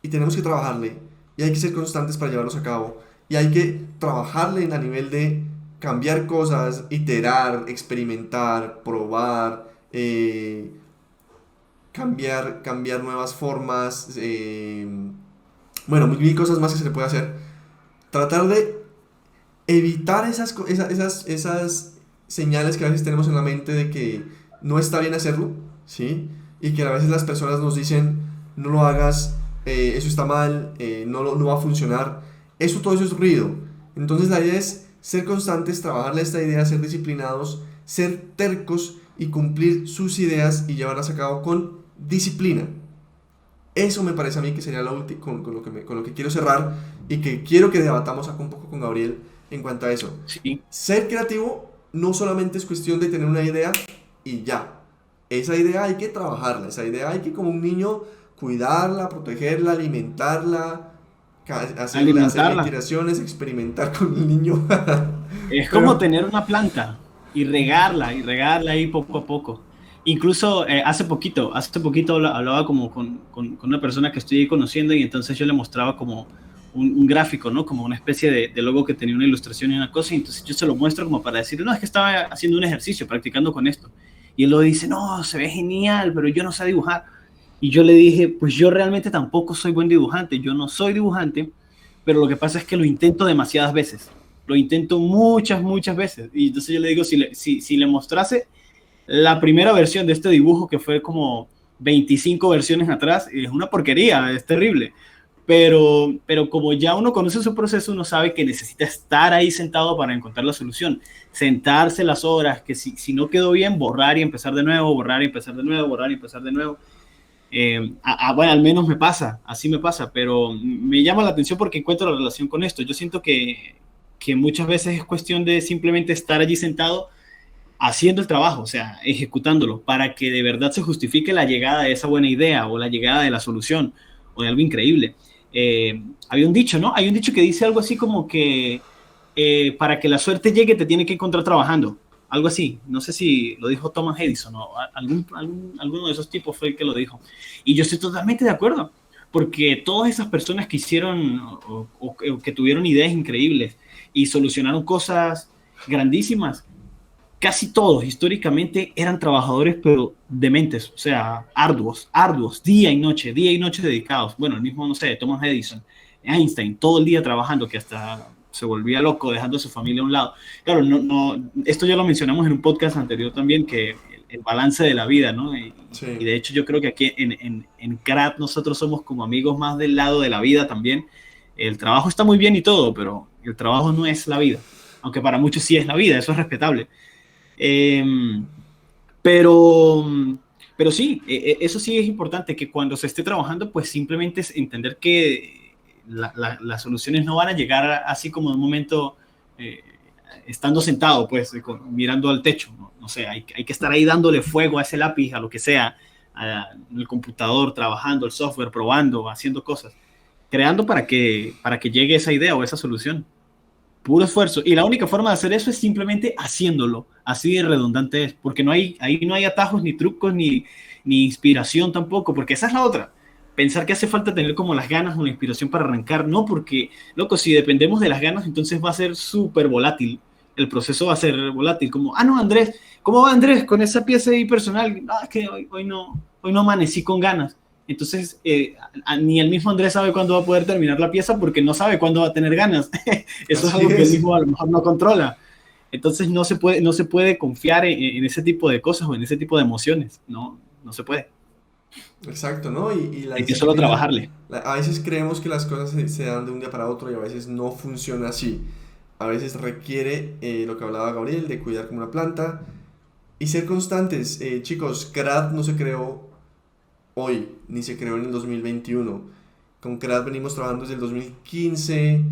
y tenemos que trabajarle y hay que ser constantes para llevarlos a cabo y hay que trabajarle a nivel de cambiar cosas, iterar, experimentar, probar, cambiar nuevas formas, bueno, mil cosas más que se le puede hacer. Tratar de evitar esas señales que a veces tenemos en la mente de que no está bien hacerlo, ¿sí? Y que a veces las personas nos dicen, no lo hagas, eso está mal, no va a funcionar. Todo eso es ruido. Entonces la idea es ser constantes, trabajarle esta idea, ser disciplinados, ser tercos y cumplir sus ideas y llevarlas a cabo con disciplina. Eso me parece a mí que sería lo último con lo que quiero cerrar y que quiero que debatamos acá un poco con Gabriel en cuanto a eso. Sí. Ser creativo no solamente es cuestión de tener una idea y ya. Esa idea hay que trabajarla, esa idea hay que como un niño cuidarla, protegerla, alimentarla, hacerle iteraciones, experimentar con el niño. Es como Pero, tener una planta y regarla ahí poco a poco. Incluso hace poquito hablaba como con una persona que estoy conociendo y entonces yo le mostraba como un gráfico, ¿no? Como una especie de logo que tenía una ilustración y una cosa, y entonces yo se lo muestro como para decirle, no, es que estaba haciendo un ejercicio, practicando con esto. Y él lo dice, no, se ve genial, pero yo no sé dibujar. Y yo le dije, pues yo realmente tampoco soy buen dibujante, yo no soy dibujante, pero lo que pasa es que lo intento demasiadas veces. Lo intento muchas veces. Y entonces yo le digo, si le mostrase la primera versión de este dibujo, que fue como 25 versiones atrás, es una porquería, es terrible. Pero como ya uno conoce su proceso, uno sabe que necesita estar ahí sentado para encontrar la solución. Sentarse las horas, que si no quedó bien, borrar y empezar de nuevo, borrar y empezar de nuevo, borrar y empezar de nuevo. Bueno, al menos me pasa, así me pasa, pero me llama la atención porque encuentro la relación con esto. Yo siento que muchas veces es cuestión de simplemente estar allí sentado haciendo el trabajo, o sea, ejecutándolo, para que de verdad se justifique la llegada de esa buena idea o la llegada de la solución o de algo increíble. Había un dicho, ¿no? Hay un dicho que dice algo así como que para que la suerte llegue te tiene que encontrar trabajando. Algo así. No sé si lo dijo Thomas Edison o alguno de esos tipos fue el que lo dijo. Y yo estoy totalmente de acuerdo, porque todas esas personas que hicieron o que tuvieron ideas increíbles y solucionaron cosas grandísimas, casi todos históricamente eran trabajadores, pero dementes, o sea, arduos, día y noche dedicados. Bueno, el mismo, no sé, Thomas Edison, Einstein, todo el día trabajando, que hasta se volvía loco dejando a su familia a un lado. Claro, esto ya lo mencionamos en un podcast anterior también, que el balance de la vida, ¿no? Sí. Y de hecho yo creo que aquí en CRAT nosotros somos como amigos más del lado de la vida también. El trabajo está muy bien y todo, pero el trabajo no es la vida, aunque para muchos sí es la vida, eso es respetable. Eh, pero, pero sí, eso sí es importante, que cuando se esté trabajando, pues simplemente es entender que las soluciones no van a llegar así como de un momento estando sentado, pues mirando al techo. No sé, hay que estar ahí dándole fuego a ese lápiz, a lo que sea, el computador, trabajando, el software, probando, haciendo cosas, creando para que llegue esa idea o esa solución. Puro esfuerzo. Y la única forma de hacer eso es simplemente haciéndolo. Así de redundante es. Porque ahí no hay atajos, ni trucos, ni inspiración tampoco. Porque esa es la otra. Pensar que hace falta tener como las ganas o la inspiración para arrancar. No, porque, loco, si dependemos de las ganas, entonces va a ser súper volátil. El proceso va a ser volátil. Como, no, Andrés, ¿cómo va Andrés con esa pieza ahí personal? Es que hoy no amanecí con ganas. Entonces, ni el mismo Andrés sabe cuándo va a poder terminar la pieza porque no sabe cuándo va a tener ganas. Eso es algo que él mismo a lo mejor no controla. Entonces, no se puede confiar en ese tipo de cosas o en ese tipo de emociones. No se puede. Exacto, ¿no? Y la hay que solo trabajarle. A veces creemos que las cosas se dan de un día para otro y a veces no funciona así. A veces requiere lo que hablaba Gabriel, de cuidar como una planta y ser constantes. Chicos, CRAD no se creó hoy, ni se creó en el 2021. Con CRAD venimos trabajando desde el 2015,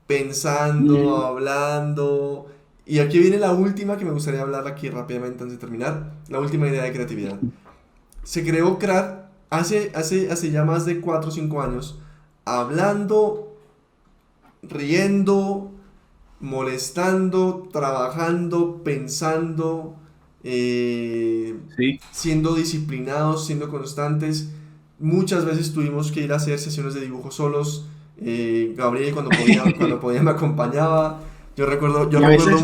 pensando, hablando. Y aquí viene la última que me gustaría hablar aquí rápidamente antes de terminar. La última idea de creatividad. Se creó CRAD hace ya más de 4 o 5 años, hablando, riendo, molestando, trabajando, pensando, Sí. siendo disciplinados, siendo constantes. Muchas veces tuvimos que ir a hacer sesiones de dibujo solos. Gabriel cuando podía me acompañaba. Yo recuerdo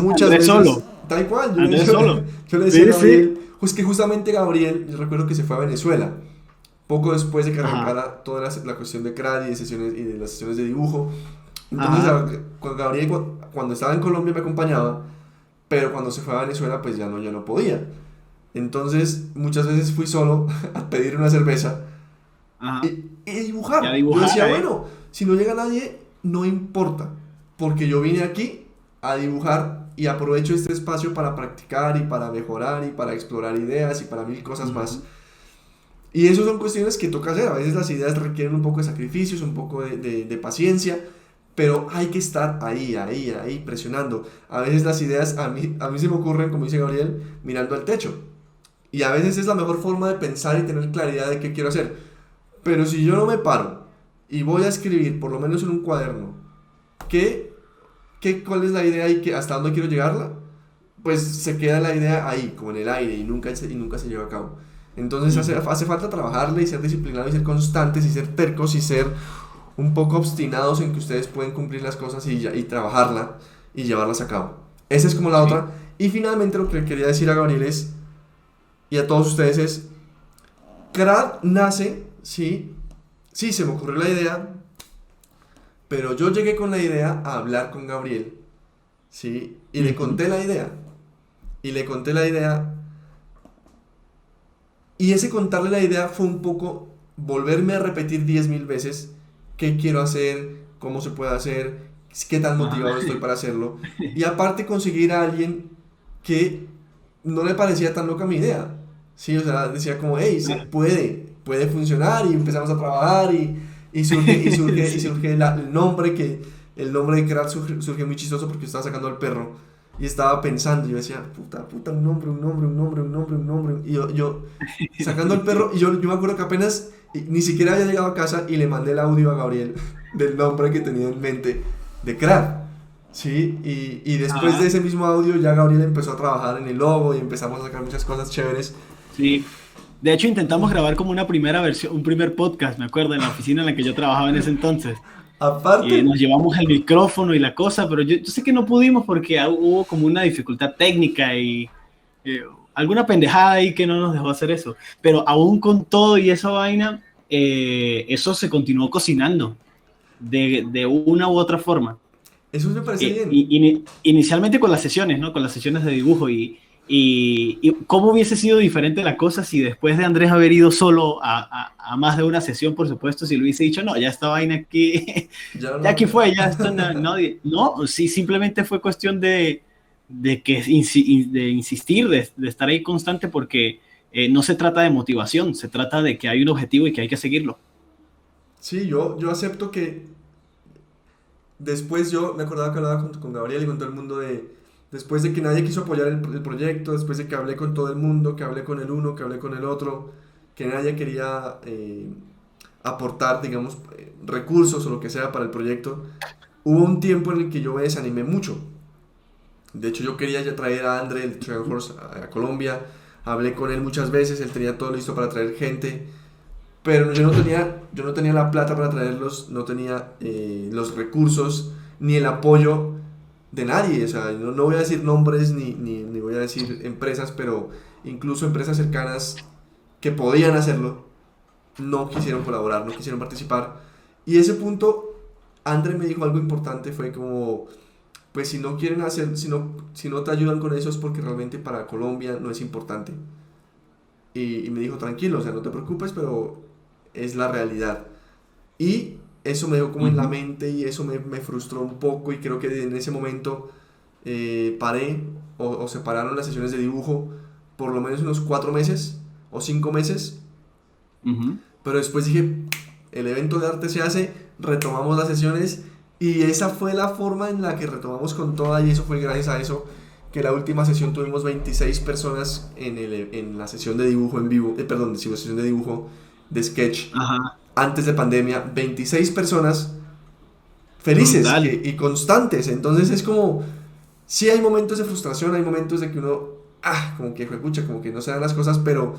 muchas veces. Solo. Tal cual. Solo. Yo le decía a Gabriel, pues que justamente Gabriel, yo recuerdo que se fue a Venezuela. Poco después de que arrancara toda la cuestión de CRAD y de las sesiones de dibujo. Entonces, Gabriel cuando estaba en Colombia me acompañaba, pero cuando se fue a Venezuela pues ya no podía. Entonces muchas veces fui solo a pedir una cerveza y dibujar. Yo decía, bueno, si no llega nadie, no importa, porque yo vine aquí a dibujar y aprovecho este espacio para practicar y para mejorar y para explorar ideas y para mil cosas más. Y eso son cuestiones que toca hacer. A veces las ideas requieren un poco de sacrificios, un poco de paciencia, pero hay que estar ahí, presionando. A veces las ideas a mí se me ocurren, como dice Gabriel, mirando al techo. Y a veces es la mejor forma de pensar y tener claridad de qué quiero hacer. Pero si yo no me paro y voy a escribir, por lo menos en un cuaderno, cuál es la idea y hasta dónde quiero llegarla, pues se queda la idea ahí, como en el aire, y nunca se lleva a cabo. Entonces hace falta trabajarle y ser disciplinados y ser constantes y ser tercos y ser un poco obstinados en que ustedes pueden cumplir las cosas y trabajarla y llevarlas a cabo. Esa es como la otra. Y finalmente lo que le quería decir a Gabriel y a todos ustedes es, CRAD nace, sí, se me ocurrió la idea, pero yo llegué con la idea a hablar con Gabriel, ¿sí? Y le conté la idea. Y ese contarle la idea fue un poco volverme a repetir 10.000 veces qué quiero hacer, cómo se puede hacer, qué tan motivado estoy para hacerlo. Y aparte conseguir a alguien que no le parecía tan loca mi idea. Sí, o sea, decía como, hey, se puede funcionar, y empezamos a trabajar y surge el nombre de CRAD surge muy chistoso porque estaba sacando al perro. Y estaba pensando, yo decía, puta, un nombre. Y yo sacando al perro, y yo me acuerdo que apenas ni siquiera había llegado a casa y le mandé el audio a Gabriel del nombre que tenía en mente de CRAD. ¿Sí? Y después de ese mismo audio ya Gabriel empezó a trabajar en el logo y empezamos a sacar muchas cosas chéveres. Sí. De hecho, intentamos grabar como una primera versión, un primer podcast, me acuerdo, en la oficina en la que yo trabajaba en ese entonces. Aparte, Nos llevamos el micrófono y la cosa, pero yo sé que no pudimos porque hubo como una dificultad técnica y alguna pendejada ahí que no nos dejó hacer eso. Pero aún con todo y esa vaina, eso se continuó cocinando de una u otra forma. eso me parece bien. Inicialmente con las sesiones, ¿no? Con las sesiones de dibujo y cómo hubiese sido diferente la cosa si después de Andrés haber ido solo a más de una sesión, por supuesto, si le hubiese dicho, no, ya esta vaina aquí, Ya ya aquí no. fue, ya esto no, sí, simplemente fue cuestión de insistir, de estar ahí constante porque no se trata de motivación, se trata de que hay un objetivo y que hay que seguirlo. Sí, yo acepto que después yo me acordaba que hablaba con Gabriel y con todo el mundo después de que nadie quiso apoyar el proyecto, después de que hablé con todo el mundo, que hablé con el uno, que hablé con el otro, que nadie quería aportar, digamos, recursos o lo que sea para el proyecto, hubo un tiempo en el que yo me desanimé mucho. De hecho, yo quería ya traer a André, el Trail Horse, a Colombia. Hablé con él muchas veces, él tenía todo listo para traer gente, pero yo no tenía la plata para traerlos, no tenía los recursos ni el apoyo de nadie. O sea, no voy a decir nombres ni voy a decir empresas, pero incluso empresas cercanas que podían hacerlo no quisieron colaborar, no quisieron participar. Y ese punto, André me dijo algo importante, fue como, pues si no quieren hacer, si no te ayudan con eso es porque realmente para Colombia no es importante. Y me dijo, tranquilo, o sea, no te preocupes, pero es la realidad. Y eso me dio como en la Ujú. mente y eso me frustró un poco y creo que en ese momento paré o separaron las sesiones de dibujo por lo menos unos 4 meses o 5 meses, Ujú. pero después dije, el evento de arte se hace, retomamos las sesiones y esa fue la forma en la que retomamos con toda y eso fue gracias a eso que la última sesión tuvimos 26 personas en la sesión de dibujo en vivo, perdón, sí, sesión de dibujo de sketch Ajá, antes de pandemia, 26 personas felices brutal. y constantes. Entonces es como, sí hay momentos de frustración, hay momentos de que uno, como que escucha, como que no se dan las cosas, pero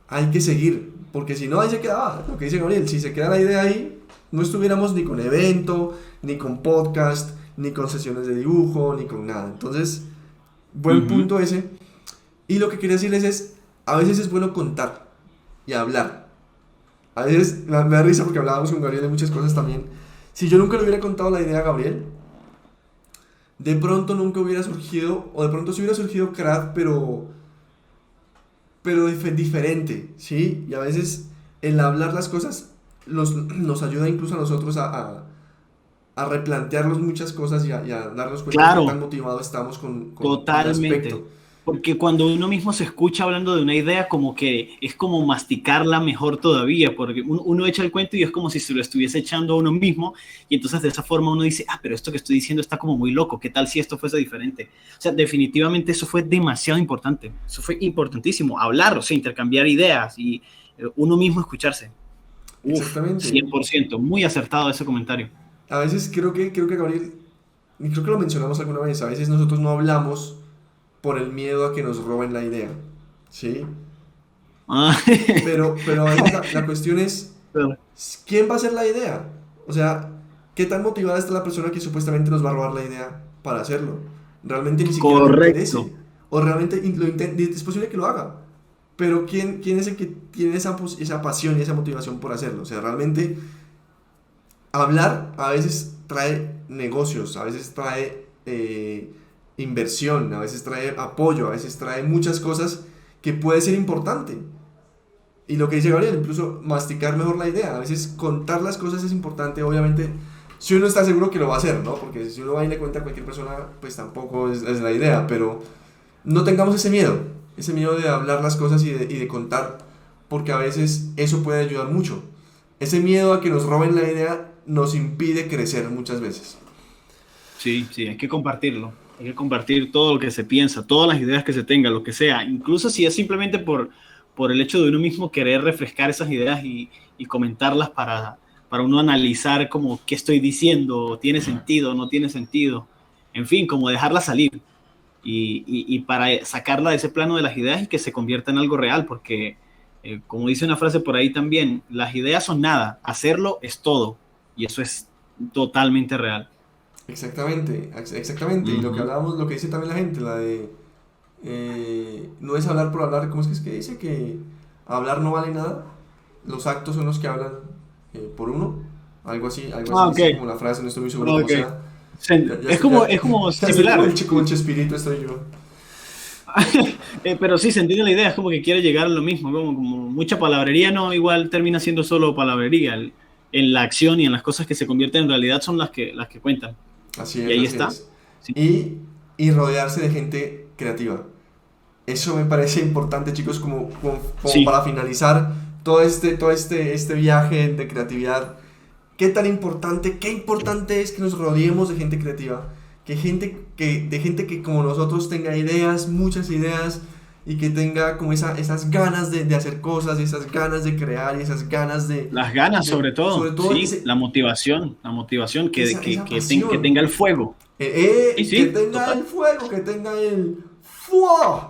hay que seguir, porque si no, ahí se quedaba, lo que dice Gabriel, si se queda la idea ahí, no estuviéramos ni con evento, ni con podcast, ni con sesiones de dibujo, ni con nada. Entonces, buen Ujú. punto ese. Y lo que quería decirles es, a veces es bueno contar y hablar. A veces me da risa porque hablábamos con Gabriel de muchas cosas también. Si yo nunca le hubiera contado la idea a Gabriel, de pronto nunca hubiera surgido, o de pronto sí hubiera surgido Craft, pero diferente, ¿sí? Y a veces el hablar las cosas nos ayuda incluso a nosotros a replantearnos muchas cosas y a darnos cuenta de qué tan Claro, motivados estamos con el totalmente. aspecto. Porque cuando uno mismo se escucha hablando de una idea, como que es como masticarla mejor todavía, porque uno echa el cuento y es como si se lo estuviese echando a uno mismo, y entonces de esa forma uno dice, pero esto que estoy diciendo está como muy loco, ¿qué tal si esto fuese diferente? O sea, definitivamente eso fue demasiado importante, eso fue importantísimo, hablar, o sea, intercambiar ideas y uno mismo escucharse. Uf, Exactamente. 100%, muy acertado ese comentario. A veces creo que Gabriel, y creo que lo mencionamos alguna vez, a veces nosotros no hablamos por el miedo a que nos roben la idea, ¿sí? Ah, Pero a veces la cuestión es, ¿quién va a hacer la idea? O sea, ¿qué tan motivada está la persona que supuestamente nos va a robar la idea para hacerlo? Realmente ni siquiera le correcto. interese. O realmente es posible que lo haga. Pero ¿quién es el que tiene esa pasión y esa motivación por hacerlo? O sea, realmente hablar a veces trae negocios, a veces trae inversión, a veces trae apoyo, a veces trae muchas cosas que puede ser importante. Y lo que dice Gabriel, incluso masticar mejor la idea. A veces contar las cosas es importante, obviamente, si uno está seguro que lo va a hacer, ¿no? Porque si uno va y le cuenta a cualquier persona, pues tampoco es la idea, pero no tengamos ese miedo de hablar las cosas y de contar, porque a veces eso puede ayudar mucho. Ese miedo a que nos roben la idea nos impide crecer muchas veces. Sí, sí, hay que compartirlo. Hay que compartir todo lo que se piensa, todas las ideas que se tenga, lo que sea. Incluso si es simplemente por el hecho de uno mismo querer refrescar esas ideas y comentarlas para uno analizar como qué estoy diciendo, tiene sentido, no tiene sentido. En fin, como dejarla salir y para sacarla de ese plano de las ideas y que se convierta en algo real, porque como dice una frase por ahí también, las ideas son nada, hacerlo es todo. Y eso es totalmente real. Exactamente, exactamente. Y lo que Ujú. hablábamos, lo que dice también la gente, la de no es hablar por hablar, ¿cómo es que dice? Que hablar no vale nada, los actos son los que hablan por uno, algo así Ah, ok, dice como la frase, no estoy muy seguro cómo ok. sea. Es como Ya estoy similar. como el Chespirito, estoy yo. Pero sí, se entiende la idea, es como que quiere llegar a lo mismo, como mucha palabrería no, igual termina siendo solo palabrería. En la acción y en las cosas que se convierten en realidad son las que cuentan. Así Y es, ahí así está. es. Sí, Y, y rodearse de gente creativa. Eso me parece importante, chicos, como sí, para finalizar todo este viaje de creatividad. Qué importante es que nos rodeemos de gente creativa. De gente que como nosotros tenga ideas, muchas ideas, y que tenga como esas ganas de hacer cosas, y esas ganas de crear, y esas ganas las ganas sobre sobre todo, todo sí, la motivación esa que tenga pasión. el fuego. Sí, Que sí, tenga el total. fuego, que tenga el ¡fua!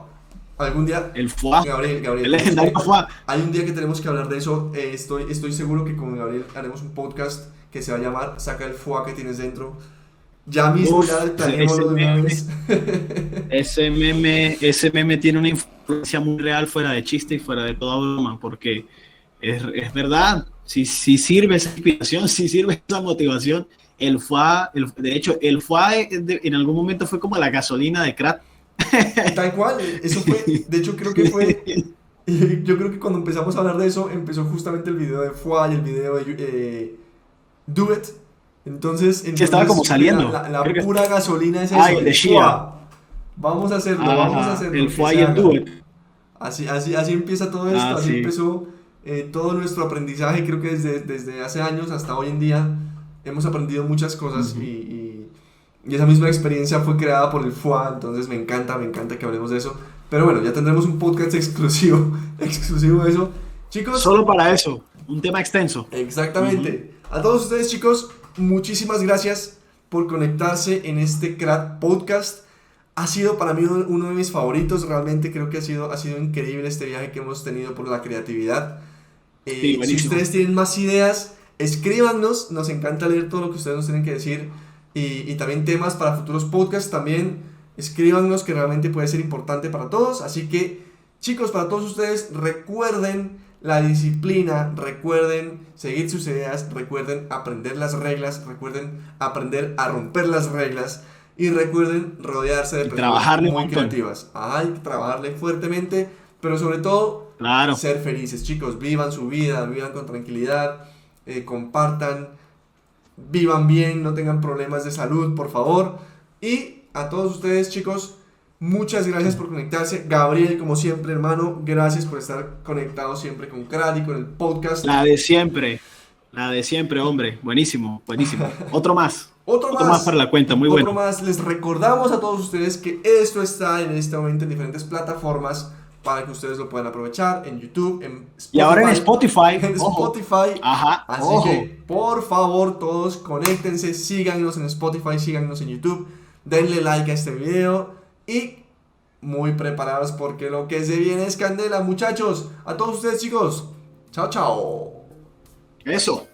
Algún día, El FUA, Gabriel, el legendario FUA. hay un día que tenemos que hablar de eso. Estoy seguro que con Gabriel haremos un podcast que se va a llamar Saca el FUA que tienes dentro. Ya mismo, ya Uf, planeémoslo de una vez. ese meme tiene una influencia muy real fuera de chiste y fuera de toda broma, porque es verdad, si sirve esa inspiración, si sirve esa motivación, de hecho, el FUA en algún momento fue como la gasolina de crack. Tal cual, eso fue, de hecho creo que fue, yo creo que cuando empezamos a hablar de eso, empezó justamente el video de FUA y el video de Do It. Sí, estaba como Entonces fue saliendo. la Creo que, pura gasolina es ah, eso, el de el Shia. FUA. Vamos a Ajá, el hacerlo, que FUA se y el haga. Do It. Así empieza todo esto, Ah, así sí. empezó todo nuestro aprendizaje, creo que desde hace años hasta hoy en día hemos aprendido muchas cosas Ujú. y esa misma experiencia fue creada por el FUA, entonces me encanta que hablemos de eso. Pero bueno, ya tendremos un podcast exclusivo, exclusivo de eso. Chicos, Solo para eso, un tema extenso. Ujú. exactamente. A todos ustedes, chicos, muchísimas gracias por conectarse en este Crack Podcast. Ha sido para mí uno de mis favoritos. Realmente creo que ha sido increíble este viaje que hemos tenido por la creatividad. Sí, Si buenísimo. ustedes tienen más ideas, escríbanos. Nos encanta leer todo lo que ustedes nos tienen que decir. Y también temas para futuros podcasts. También escríbanos que realmente puede ser importante para todos. Así que, chicos, para todos ustedes, recuerden la disciplina, recuerden seguir sus ideas, recuerden aprender las reglas, recuerden aprender a romper las reglas y recuerden rodearse de Y personas trabajarle un muy montón. creativas. Hay que trabajarle fuertemente, pero sobre todo Claro. ser felices, chicos. Vivan su vida, vivan con tranquilidad, compartan, vivan bien, no tengan problemas de salud, por favor. Y a todos ustedes, chicos, muchas gracias por conectarse. Gabriel, como siempre, hermano, gracias por estar conectado siempre con Crat y con el podcast. La de siempre. La de siempre, hombre. Buenísimo, buenísimo. Otro más. Otro Otro más para más, la cuenta. Muy otro bueno. más. Les recordamos a todos ustedes que esto está en este momento en diferentes plataformas para que ustedes lo puedan aprovechar en YouTube, en Y ahora en Spotify, Spotify, en ojo. Spotify. Ajá, Así ojo. que por favor todos conéctense, síganos en Spotify, síganos en YouTube, denle like a este video y muy preparados porque lo que se viene es candela, muchachos. A todos ustedes, chicos. Chao, chao. Eso.